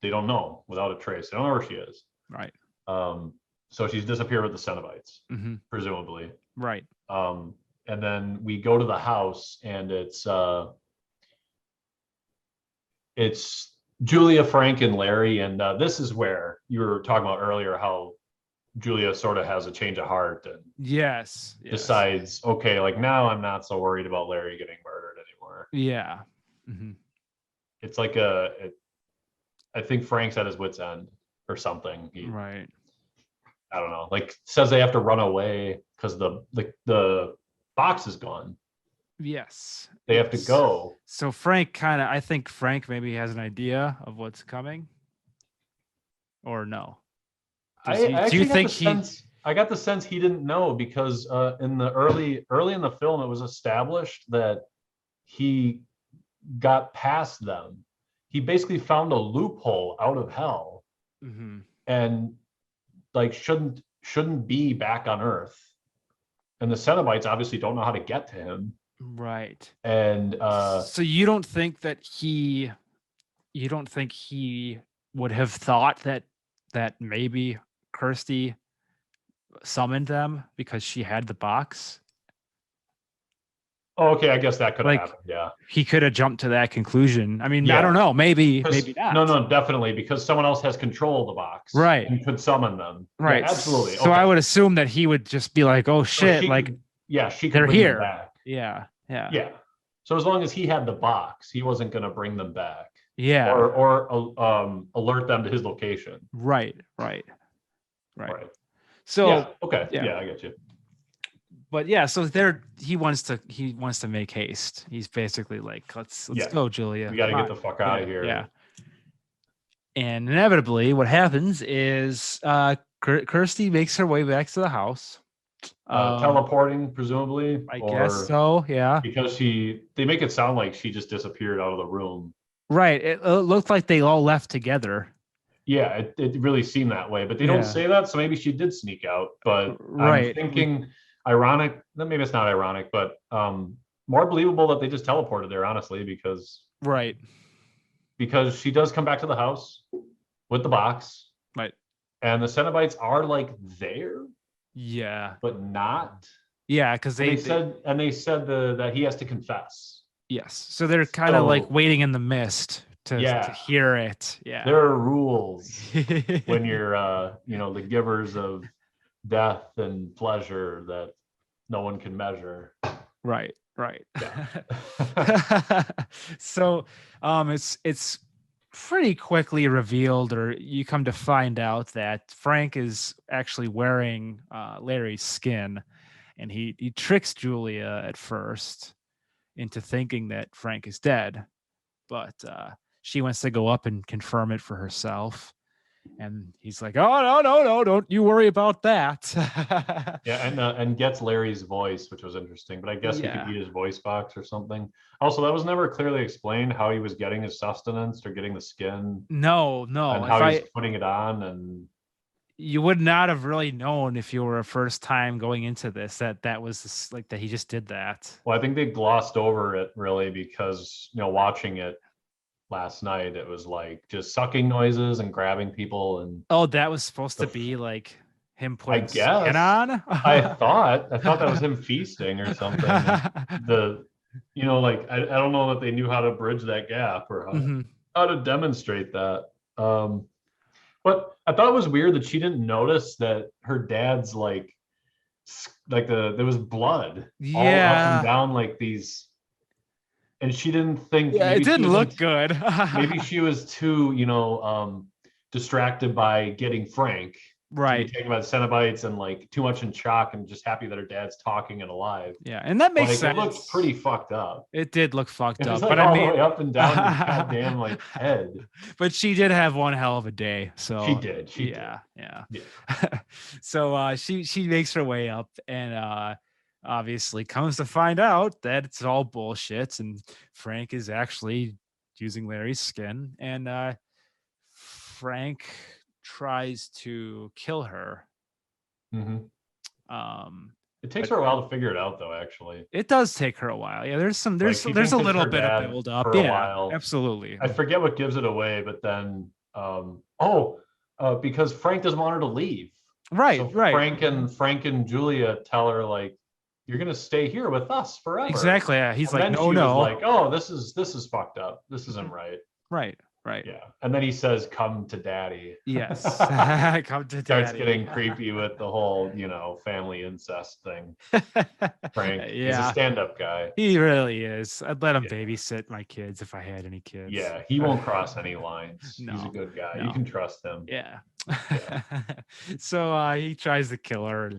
They don't know without a trace. They don't know where she is. Right. So she's disappeared with the Cenobites, presumably. Right. And then we go to the house, and it's Julia, Frank, and Larry. And this is where you were talking about earlier, how Julia sort of has a change of heart and decides, okay, like now I'm not so worried about Larry getting murdered anymore. Yeah. It's like I think Frank's at his wit's end or something. Right. I don't know. Like, says they have to run away because the box is gone. Yes. They have to go. So I think Frank maybe has an idea of what's coming. Or no? Do you think I got the sense he didn't know, because in the early in the film, it was established that he got past them. He basically found a loophole out of Hell, and like shouldn't be back on Earth. And the Cenobites obviously don't know how to get to him. Right. And so you don't think he would have thought that maybe Kirsty summoned them because she had the box? Oh, okay, I guess that could have happened. Yeah, he could have jumped to that conclusion. I mean, I don't know. Maybe not. No, definitely, because someone else has control of the box, right? And could summon them, right? Yeah, absolutely. So I would assume that he would just be like, "Oh shit!" They're here. Back. Yeah. So as long as he had the box, he wasn't going to bring them back. Yeah. Or alert them to his location. Right. So okay. Yeah, I get you. But so he wants to make haste. He's basically like, let's go, Julia. We got to get the fuck out of here. Yeah. And inevitably, what happens is Kirsty makes her way back to the house. Teleporting, presumably. I guess so. Yeah. Because they make it sound like she just disappeared out of the room. Right. It looked like they all left together. Yeah, it really seemed that way, but they don't say that, so maybe she did sneak out. But I'm thinking ironic. Maybe it's not ironic, but more believable that they just teleported there, honestly, because she does come back to the house with the box, right? And the Cenobites are like there, Yeah. but not. Yeah, because they said that he has to confess. Yes. So they're kind of like waiting in the mist to hear it. Yeah. There are rules when you're the givers of death and pleasure that no one can measure. Right. Yeah. So it's pretty quickly revealed, or you come to find out, that Frank is actually wearing Larry's skin, and he tricks Julia at first into thinking that Frank is dead, but she wants to go up and confirm it for herself. And he's like, "Oh, no, don't you worry about that." Yeah, and gets Larry's voice, which was interesting. But I guess he could eat his voice box or something. Also, that was never clearly explained how he was getting his sustenance or getting the skin. No. And how he's putting it on, and you would not have really known if you were a first time going into this that was like that he just did that. Well, I think they glossed over it really because watching it last night, it was like just sucking noises and grabbing people, and that was supposed to be like him putting skin on. I thought that was him feasting or something. I don't know that they knew how to bridge that gap or how to demonstrate that. But I thought it was weird that she didn't notice that her dad's there was blood all up and down like these. And she didn't think. Yeah, it didn't look good. Maybe she was too, distracted by getting Frank. Right. Taken by the Cenobites and like too much in shock and just happy that her dad's talking and alive. Yeah, and that makes sense. It looked pretty fucked up. It did look fucked up, but all the way up and down his goddamn like head. But she did have one hell of a day. So she did. Yeah. So she makes her way up and obviously comes to find out that it's all bullshit, and Frank is actually using Larry's skin, and Frank tries to kill her. It takes her a while to figure it out, though. Actually, it does take her a while. Yeah, there's a little bit of build up. Yeah, absolutely. I forget what gives it away, but then because Frank doesn't want her to leave. Right, so right. Frank and Julia tell her like, "You're gonna stay here with us forever." Exactly. Yeah. He's like, "No, no." Like, "Oh, this is fucked up. This isn't right." Right. Yeah. And then he says, "Come to daddy." Yes. Come to daddy. Starts getting creepy with the whole, family incest thing. Frank, he's a stand-up guy. He really is. I'd let him babysit my kids if I had any kids. Yeah, he won't cross any lines. No, he's a good guy. No. You can trust him. Yeah. So he tries to kill her.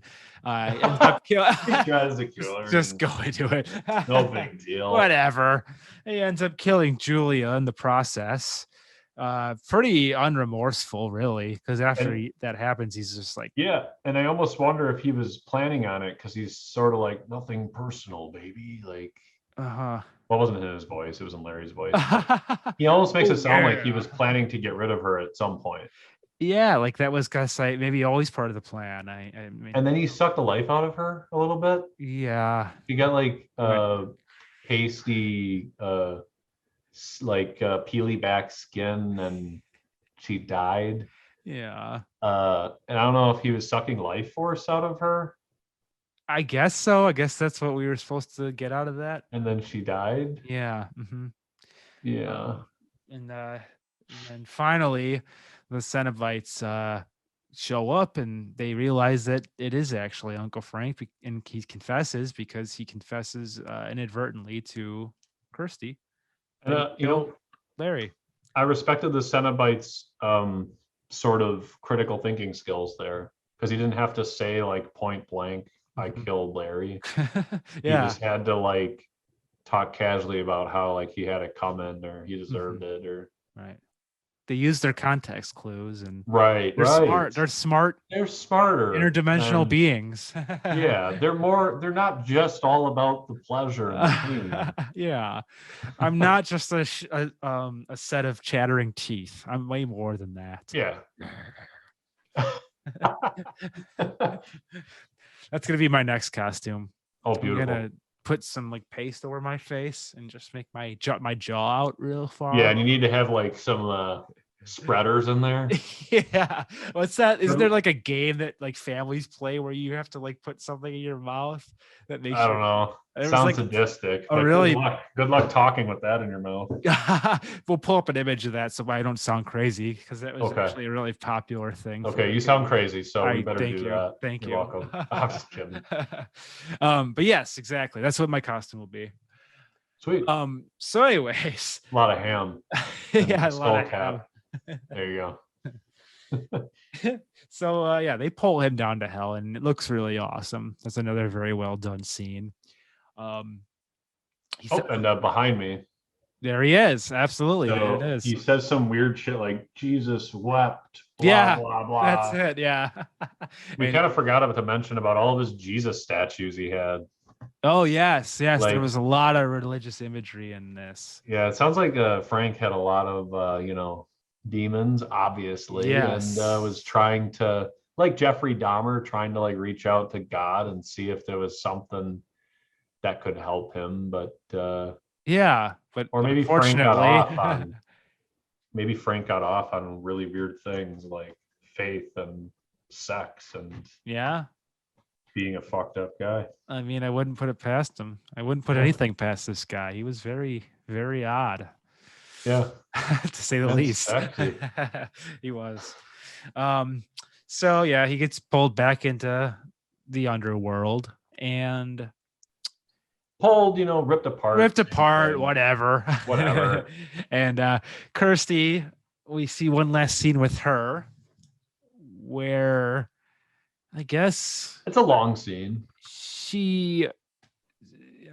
And, ends up he tries to kill her. Just go into it. No big deal. Whatever. He ends up killing Julia in the process. Pretty unremorseful, really, because after that happens, he's just like, and I almost wonder if he was planning on it, because he's sort of like, nothing personal, baby, like well, it wasn't in his voice, it was in Larry's voice. He almost makes it sound like he was planning to get rid of her at some point. Yeah, like that was like maybe always part of the plan. I mean, and then he sucked the life out of her a little bit. Yeah, he got like pasty peely back skin, and she died. Yeah. And I don't know if he was sucking life force out of her. I guess so. I guess that's what we were supposed to get out of that. And then she died. Yeah. Yeah. And finally, the Cenobites show up, and they realize that it is actually Uncle Frank, and he confesses because he confesses inadvertently to Kirsty. Larry. I respected the Cenobites' sort of critical thinking skills there, because he didn't have to say like point blank, "I killed Larry." He just had to like talk casually about how like he had it coming, or he deserved it, or They use their context clues, and they're smart. They're smart. They're smarter. Interdimensional beings. They're not just all about the pleasure and the pain. Yeah, I'm not just a set of chattering teeth. I'm way more than that. Yeah. That's gonna be my next costume. Oh, beautiful. I'm gonna put some like paste over my face and just make my jaw out real far. Yeah, and you need to have like some spreaders in there. Yeah. What's that? Isn't there like a game that like families play where you have to like put something in your mouth that makes I you? don't know. It was Sounds like sadistic, a but really. good luck talking with that in your mouth. We'll pull up an image of that so I don't sound crazy because that was Okay. actually a really popular thing. Okay, you sound crazy, so we I better thank do you. that. Thank You're you. welcome. I'm just kidding. But yes, exactly. That's what my costume will be. Sweet. So anyways. A lot of ham. Yeah, a skull lot of cap. ham. There you go. So yeah, they pull him down to hell and it looks really awesome. That's another very well done scene. Behind me. There he is. Absolutely. So there it is. he says some weird shit like Jesus wept, blah, yeah, blah, blah. That's it. Yeah. We kind of forgot to mention about all of his Jesus statues he had. Oh, yes. Yes. Like, there was a lot of religious imagery in this. Yeah, it sounds like Frank had a lot of, demons, obviously. Yes. And was trying to, like Jeffrey Dahmer, trying to like reach out to God and see if there was something that could help him. But yeah, but or maybe unfortunately, Frank got off on really weird things like faith and sex and yeah, being a fucked up guy. I mean, I wouldn't put it past him. I wouldn't put anything past this guy. He was very, very odd. Yeah. To say the least. He was. So yeah, he gets pulled back into the underworld and pulled, ripped apart, whatever. And Kirsty, we see one last scene with her where I guess it's a long scene.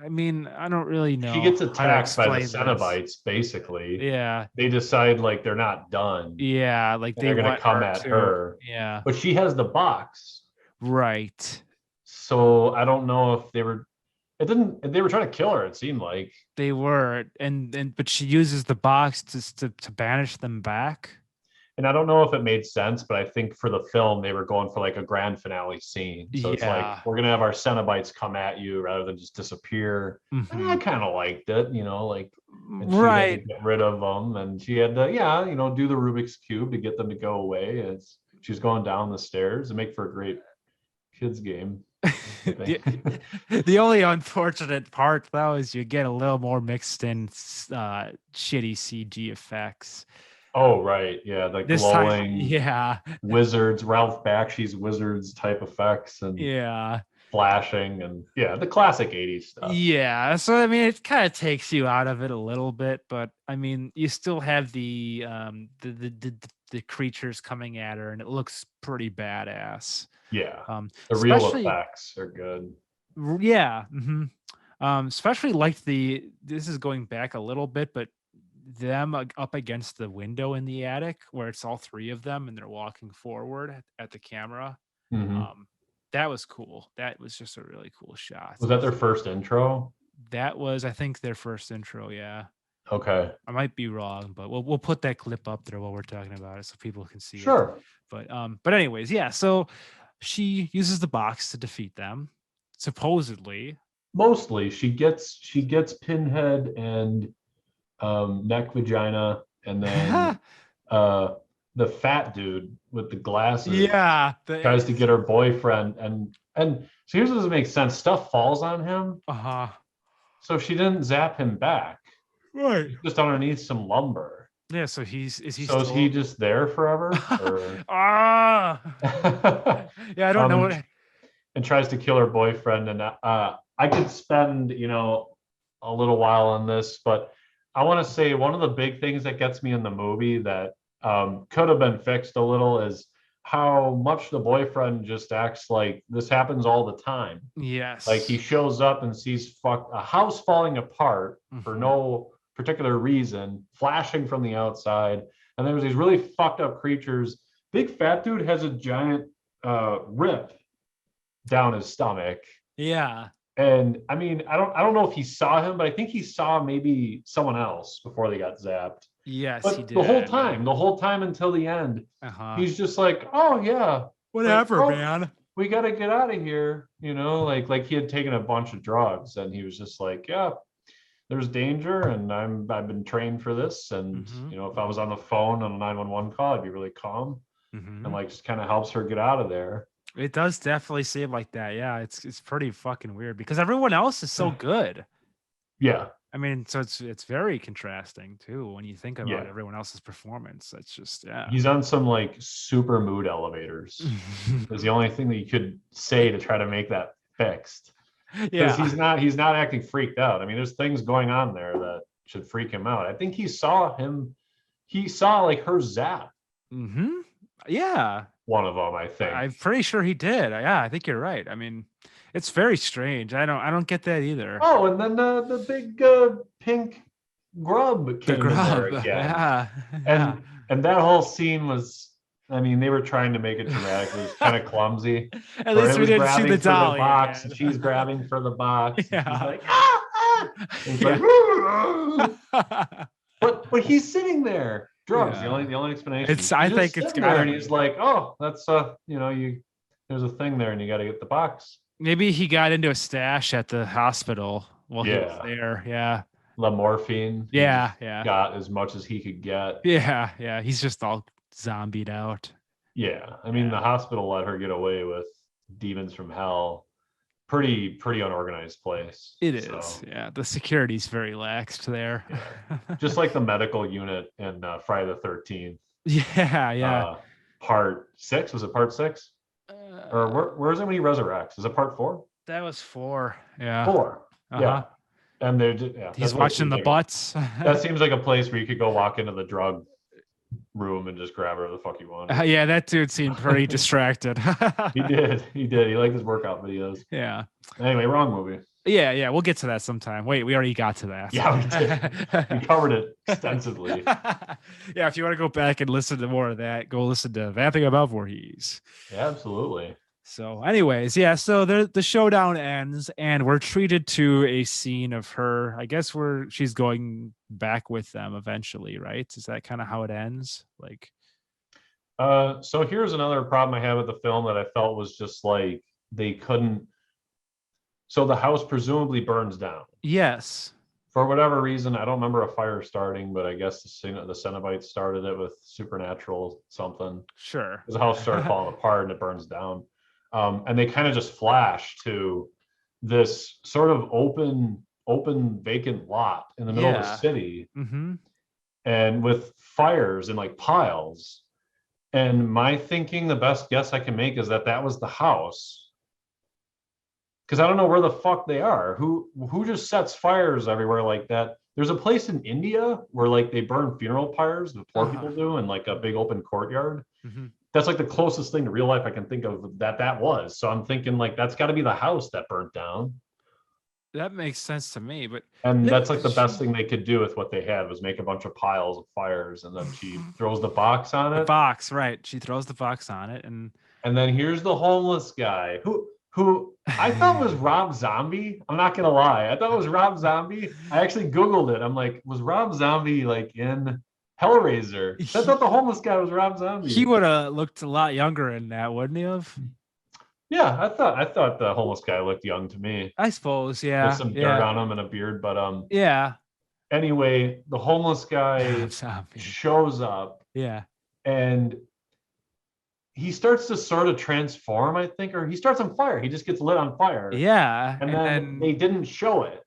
I don't really know. She gets attacked by the Cenobites, basically. Yeah. They decide like they're not done. Yeah, like they're gonna come at her. Yeah. But she has the box. Right. So I don't know if they were trying to kill her, it seemed like. They were, but she uses the box to banish them back. And I don't know if it made sense, but I think for the film they were going for like a grand finale scene. So it's like we're gonna have our Cenobites come at you rather than just disappear. Mm-hmm. And I kind of liked it, like and she had to get rid of them, and she had to, do the Rubik's Cube to get them to go away as she's going down the stairs and make for a great kids game. The only unfortunate part though is you get a little more mixed in shitty CG effects. Oh right, yeah, the this glowing time, wizards, Ralph Bakshi's wizards type effects, and flashing, and the classic 80s stuff. Yeah, so it kind of takes you out of it a little bit, but you still have the creatures coming at her, and it looks pretty badass. Yeah, the real effects are good. Yeah, especially like this is going back a little bit, but them up against the window in the attic where it's all three of them and they're walking forward at the camera. Mm-hmm. That was cool. That was just a really cool shot. Was that their first intro? That was, I think, their first intro. Yeah. Okay. I might be wrong, but we'll put that clip up there while we're talking about it so people can see it. But anyways, yeah. So she uses the box to defeat them, supposedly. Mostly, she gets Pinhead and neck vagina, and then the fat dude with the glasses tries to get her boyfriend, and so here's what doesn't make sense. Stuff falls on him, so she didn't zap him back, right? He's just underneath some lumber. Yeah, so is he just there forever? Yeah, I don't know what. And tries to kill her boyfriend, and I could spend a little while on this, but I want to say one of the big things that gets me in the movie that could have been fixed a little is how much the boyfriend just acts like this happens all the time. Yes. Like he shows up and sees a house falling apart for no particular reason, flashing from the outside. And there's these really fucked up creatures. Big fat dude has a giant rip down his stomach. Yeah. And I don't know if he saw him, but I think he saw maybe someone else before they got zapped. Yes, but he did. The whole time until the end, he's just like, oh yeah, whatever, man. We got to get out of here. Like he had taken a bunch of drugs, and he was just like, yeah, there's danger, and I've been trained for this, and Mhm. you know, if I was on the phone on a 911 call, I'd be really calm and Mhm. like just kind of helps her get out of there. It does definitely seem like that. Yeah, it's pretty fucking weird because everyone else is so good. Yeah, I mean, so it's very contrasting too when you think about yeah. everyone else's performance. It's just yeah. He's on some like super mood elevators. Is the only thing that you could say to try to make that fixed. Because Yeah. he's not acting freaked out. I mean, there's things going on there that should freak him out. I think he saw like her zap Mhm. Yeah. one of them, I think. I'm pretty sure he did. Yeah, I think you're right. I mean, it's very strange. I don't get that either. Oh, and then the big pink grub The came in there grub. again. Yeah. Yeah. And that whole scene was, I mean, they were trying to make it dramatic. It was kind of clumsy. At Where least it we was didn't see the grabbing for the dolly box and again. she's grabbing for the box and she's Yeah. like, ah, ah. And it's like, but he's sitting there. Drugs, Yeah. the only explanation. It's I He's just think it's sitting there gotta and be. he's like, oh, that's there's a thing there and you gotta get the box. Maybe he got into a stash at the hospital while he was Yeah. there. Yeah. The morphine. He Yeah. just Yeah. got as much as he could get. Yeah. Yeah. He's just all zombied out. Yeah. I mean, the hospital let her get away with demons from hell. Pretty unorganized place. It is. Yeah. The security's very laxed there. Yeah. Just like the medical unit in Friday the 13th. Yeah. Yeah. Part 6. Was it part 6? Or where is it when he resurrects? Is it part 4? That was 4. Yeah. 4. Uh-huh. Yeah. And they're just, He's watching the butts. That seems like a place where you could go walk into the drug room and just grab whatever the fuck you want. Yeah, that dude seemed pretty distracted. He did. He liked his workout videos. Yeah. Anyway, wrong movie. Yeah, we'll get to that sometime. Wait, we already got to that. Yeah, we did. We covered it extensively. Yeah, if you want to go back and listen to more of that, go listen to Vamping About Voorhees. Yeah, absolutely. So, anyways, yeah, so the showdown ends, and we're treated to a scene of her. I guess where she's going back with them eventually, right? Is that kind of how it ends? Like, so here's another problem I have with the film that I felt was just like they couldn't. So the house presumably burns down. yes. For whatever reason, I don't remember a fire starting, but I guess the Cenobites started it with supernatural something. Sure. The house started falling apart and it burns down. And they kind of just flash to this sort of open vacant lot in the middle of the city. Mm-hmm. And with fires and like piles. And my thinking, the best guess I can make is that was the house. Because I don't know where the fuck they are. Who just sets fires everywhere like that? There's a place in India where like they burn funeral pyres, the poor people do, in like a big open courtyard. Mm-hmm. That's like the closest thing to real life I can think of that was. So I'm thinking like that's got to be the house that burnt down. That makes sense to me, but that's like the best thing they could do with what they had was make a bunch of piles of fires, and then she throws the box on it. The box, right? She throws the box on it, and then here's the homeless guy who I thought was Rob Zombie. I'm not gonna lie, I thought it was Rob Zombie. I actually Googled it. I'm like, was Rob Zombie like in Hellraiser? I thought the homeless guy was Rob Zombie. He would have looked a lot younger in that, wouldn't he have? Yeah, I thought the homeless guy looked young to me. I suppose, yeah. With some dirt on him and a beard, but yeah. Anyway, the homeless guy shows up. Yeah. And he starts to sort of transform, I think, or he starts on fire. He just gets lit on fire. Yeah. And then they didn't show it.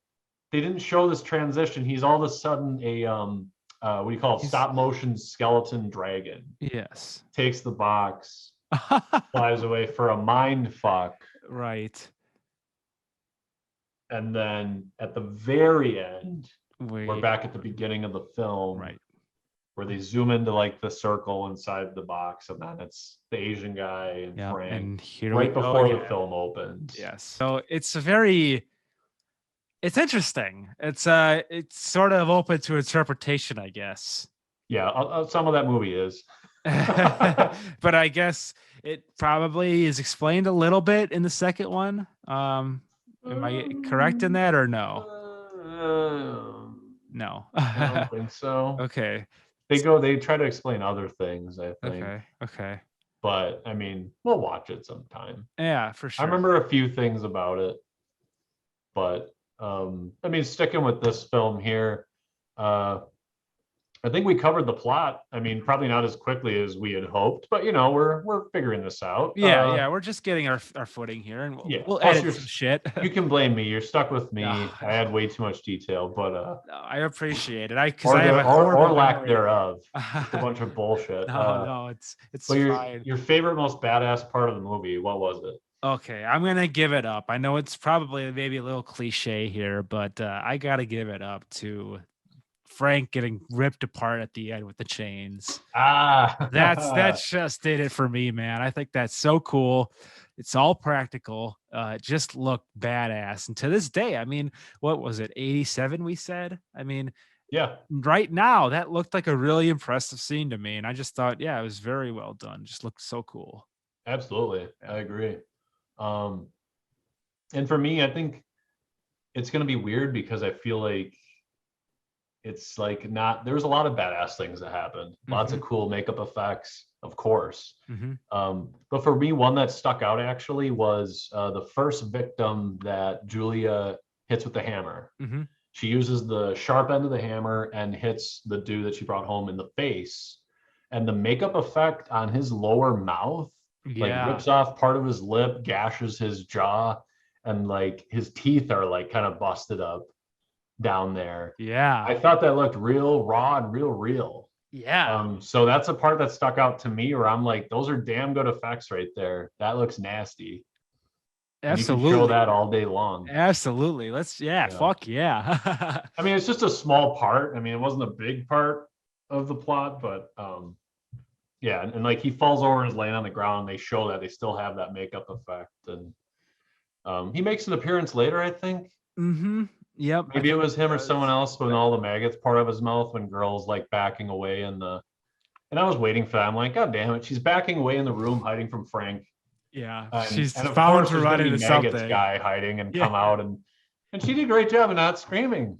They didn't show this transition. He's all of a sudden a what do you call it? Stop motion skeleton dragon. Yes. Takes the box. Flies away for a mind fuck. Right. And then at the very end, we're back at the beginning of the film. Right. Where they zoom into like the circle inside the box, and then it's the Asian guy and Frank. And here right before the film opens. Yes. So it's it's interesting. It's sort of open to interpretation, I guess. Yeah, some of that movie is. But I guess it probably is explained a little bit in the second one. Am I correct in that or no? No. I don't think so. Okay. They try to explain other things, I think. Okay. But I mean, we'll watch it sometime. Yeah, for sure. I remember a few things about it, but I mean, sticking with this film here, I think we covered the plot. I mean, probably not as quickly as we had hoped, but we're figuring this out. Yeah, we're just getting our footing here, and Yeah. we'll Plus, edit some shit. You can blame me. You're stuck with me. No. I had way too much detail, but No, I appreciate it. Because I have a or horrible lack memory. thereof. It's a bunch of bullshit. No, it's But fine. your favorite, most badass part of the movie, what was it? Okay, I'm gonna give it up. I know it's probably maybe a little cliche here, but I gotta give it up to Frank getting ripped apart at the end with the chains. That's just did it for me, man. I think that's so cool. It's all practical. It just looked badass. And to this day, I mean, what was it? 87 we said? I mean, yeah. Right now that looked like a really impressive scene to me, and I just thought, yeah, it was very well done. Just looked so cool. Absolutely. I agree. And for me, I think it's going to be weird because I feel like it's like not, there's a lot of badass things that happened. Lots of cool makeup effects, of course. But for me, one that stuck out actually was the first victim that Julia hits with the hammer. She uses the sharp end of the hammer and hits the dude that she brought home in the face. And the makeup effect on his lower mouth, like rips off part of his lip, gashes his jaw, and like his teeth are like kind of busted up down there. I thought that looked real raw and real. So that's a part that stuck out to me where I'm like, those are damn good effects right there. That looks nasty. Absolutely. You can show that all day long. Absolutely. Fuck yeah. I mean, it's just a small part. I mean, it wasn't a big part of the plot, but yeah, and like he falls over and is laying on the ground. They show that they still have that makeup effect, and he makes an appearance later, I think. Yep. Maybe it was him or someone else when all the maggots part of his mouth when girl's like backing away and I was waiting for that. I'm like, God damn it, she's backing away in the room hiding from Frank. She's and of bound course to run into maggots something. guy hiding and come out and she did a great job of not screaming.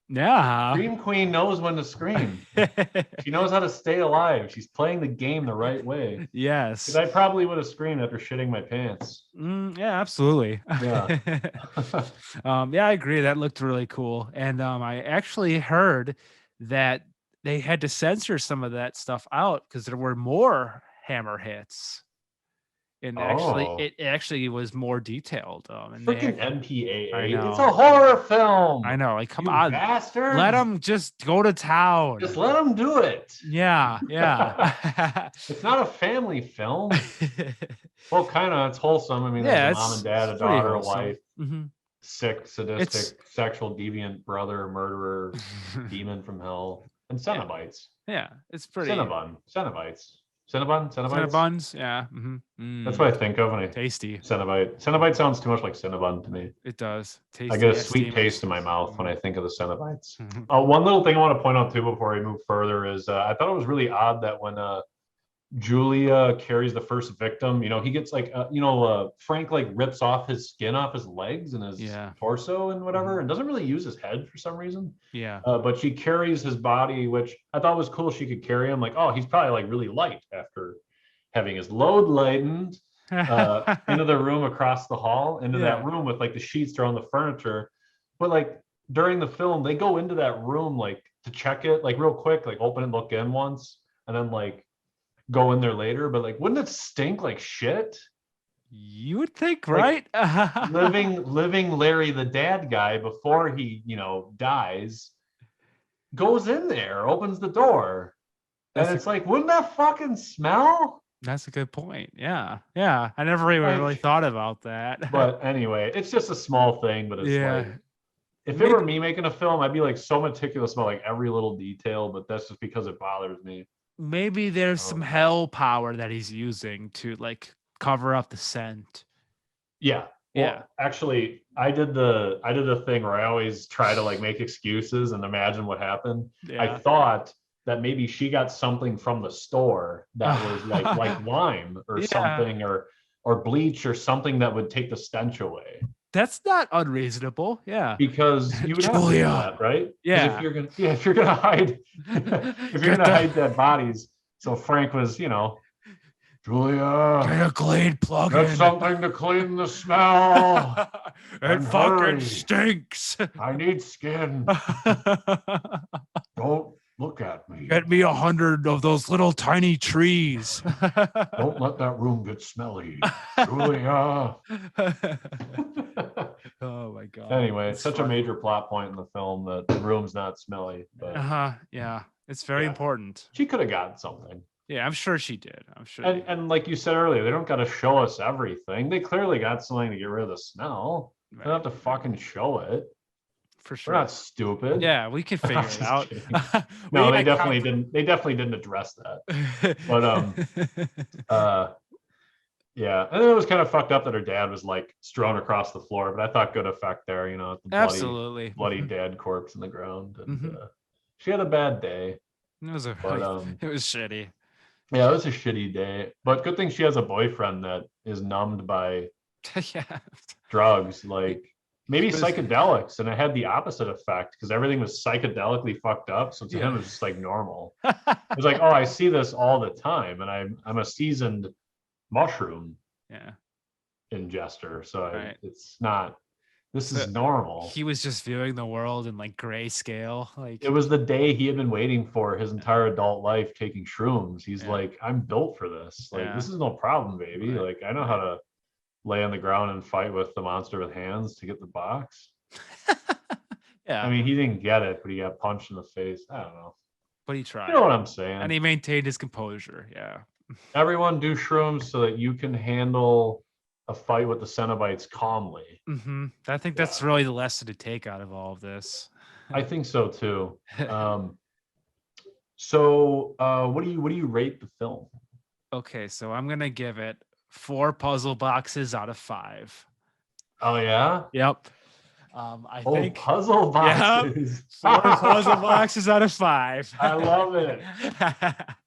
Scream Queen knows when to scream. She knows how to stay alive. She's playing the game the right way. Yes. Because I probably would have screamed after shitting my pants. Yeah, absolutely. Yeah. I agree. That looked really cool. And I actually heard that they had to censor some of that stuff out because there were more hammer hits. And it actually was more detailed. And freaking MPAA. It's a horror film. I know. Like, come you on. Bastards. Let them just go to town. Just let them do it. Yeah. It's not a family film. Well, kind of. It's wholesome. I mean, there's a mom and dad, a daughter, a wife, sick, sadistic, sexual deviant brother, murderer, demon from hell, and Cenobites. Yeah, it's pretty. Cenobites. Cinnabons, yeah. That's what I think of when I tasty. Cenobite. Cenobite sounds too much like Cinnabon to me. It does. Tasty, I get a sweet taste in my mouth when I think of the Cenobites. One little thing I want to point out too before we move further is I thought it was really odd that when Julia carries the first victim, he gets like Frank like rips off his skin off his legs and his torso and whatever, and doesn't really use his head for some reason. But she carries his body, which I thought was cool. She could carry him like, oh, he's probably like really light after having his load lightened into the room across the hall, into that room with like the sheets around the furniture. But like during the film, they go into that room like to check it like real quick, like open and look in once, and then like go in there later. But like, wouldn't it stink like shit? You would think, right? living Larry, the dad guy, before he dies, goes in there, opens the door, and it's like, wouldn't that fucking smell? That's a good point. Yeah. I never even really thought about that. But anyway, it's just a small thing, but it's like, if it were me making a film, I'd be like so meticulous about like every little detail, but that's just because it bothers me. Maybe there's some hell power that he's using to like cover up the scent. Actually, I did the thing where I always try to like make excuses and imagine what happened. I thought that maybe she got something from the store that was like lime or something or bleach or something that would take the stench away. That's not unreasonable. Yeah. Because you would have to do that, right? If you're gonna hide hide dead bodies. So Frank was, Julia, Get a clean plug get in. something to clean the smell. It And fucking hurry. stinks. I need skin. Don't look at me. Get me 100 of those little tiny trees. Don't let that room get smelly. Julia. Oh my god. Anyway, it's It's such a funny. major plot point in the film that the room's not smelly. But Yeah. It's very Yeah. important. she could have gotten something. Yeah, I'm sure she did. I'm sure. And like you said earlier, they don't got to show us everything. They clearly got something to get rid of the smell. They don't have to fucking show it. For sure. We're not stupid. Yeah, we can figure I'm it just out. kidding. No, they definitely didn't. They definitely didn't address that. But yeah, and then it was kind of fucked up that her dad was like strewn across the floor. But I thought good effect there. You know, the Absolutely. bloody dad corpse in the ground. And Mhm. she had a bad day. It was But it was shitty. yeah, it was a shitty day. But good thing she has a boyfriend that is numbed by Yeah. drugs, like maybe was- psychedelics, and it had the opposite effect because everything was psychedelically fucked up. So to him, it was just like normal. It was like, oh, I see this all the time, and I'm a seasoned mushroom Yeah. ingester, so Right. it's not. This So is normal. He was just viewing the world in like grayscale. Like It was the day he had been waiting for his entire adult life, taking shrooms. He's Yeah. like, I'm built for this. Like, Yeah. this is no problem, baby. Right. Like, I know how to lay on the ground and fight with the monster with hands to get the box. Yeah. I mean, he didn't get it, but he got punched in the face. I don't know. But he tried. You know what I'm saying? And he maintained his composure. Yeah. Everyone do shrooms so that you can handle a fight with the Cenobites calmly. I think that's really the lesson to take out of all of this. I think so too. So what do you rate the film? Okay, so I'm gonna give it 4 puzzle boxes out of 5. Oh yeah? Yep. I think puzzle boxes. 4 puzzle boxes out of 5. I love it.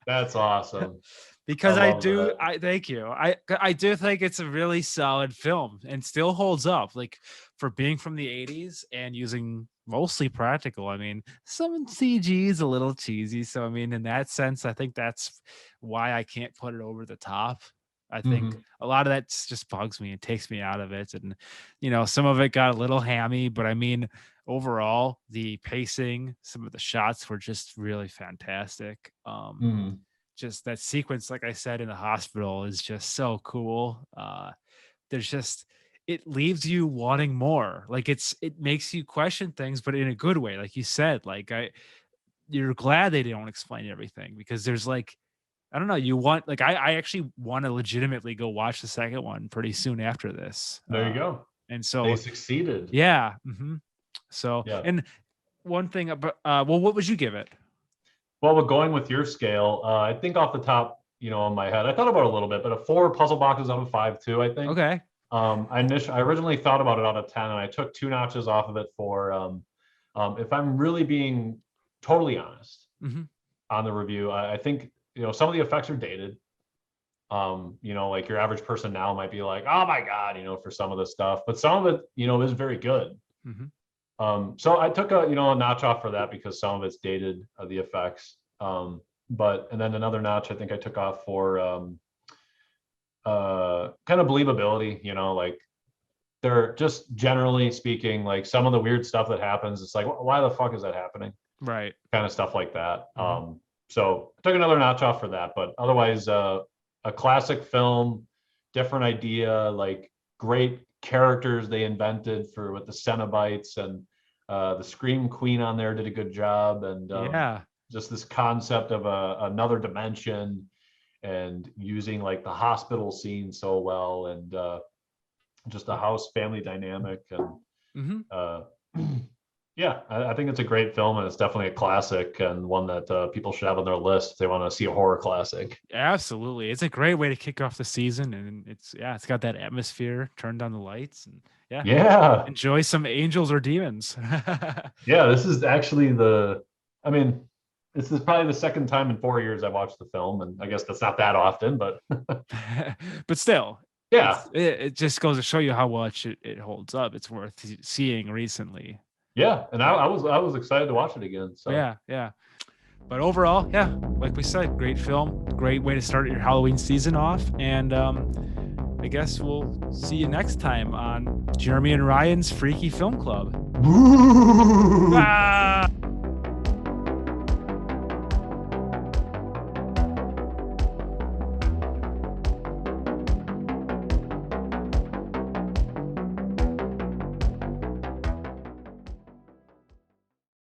That's awesome. Because I I love do, that. I thank you. I do think it's a really solid film and still holds up. Like for being from the 80s and using mostly practical. I mean, some CG is a little cheesy. So I mean, in that sense, I think that's why I can't put it over the top. I think a lot of that just bugs me and takes me out of it. And, you know, some of it got a little hammy, but I mean, overall, the pacing, some of the shots were just really fantastic. Just that sequence, like I said, in the hospital is just so cool. There's just, it leaves you wanting more. Like it makes you question things, but in a good way. Like you said, like you're glad they don't explain everything because there's like, I don't know. You want like I actually want to legitimately go watch the second one pretty soon after this. There you go. And so they succeeded. Yeah. So Yeah. And one thing about well, what would you give it? Well, we're going with your scale. I think off the top, you know, in my head, I thought about it a little bit, but a 4 puzzle boxes out of 5 too. I think. Okay. I originally thought about it out of 10, and I took 2 notches off of it for. If I'm really being totally honest on the review, I think, you know, some of the effects are dated. You know, like your average person now might be like, oh my God, you know, for some of the stuff, but some of it, you know, is very good. So I took a notch off for that because some of it's dated, the effects. And then another notch I think I took off for kind of believability, you know, like they're just generally speaking, like some of the weird stuff that happens, it's like, why the fuck is that happening? Right. Kind of stuff like that. So I took another notch off for that, but otherwise a classic film, different idea, like great characters they invented with the Cenobites, and the Scream Queen on there did a good job, and just this concept of another dimension and using like the hospital scene so well, and just a house family dynamic, and yeah, I think it's a great film, and it's definitely a classic, and one that people should have on their list if they want to see a horror classic. Absolutely. It's a great way to kick off the season, and it's got that atmosphere, turn down the lights, and enjoy some angels or demons. Yeah, this is actually this is probably the second time in 4 years I watched the film, and I guess that's not that often, but but still, yeah, it just goes to show you how much it holds up. It's worth seeing recently. Yeah, and I was excited to watch it again. So yeah. But overall, yeah, like we said, great film, great way to start your Halloween season off. And I guess we'll see you next time on Jeremy and Ryan's Freaky Film Club. Ah!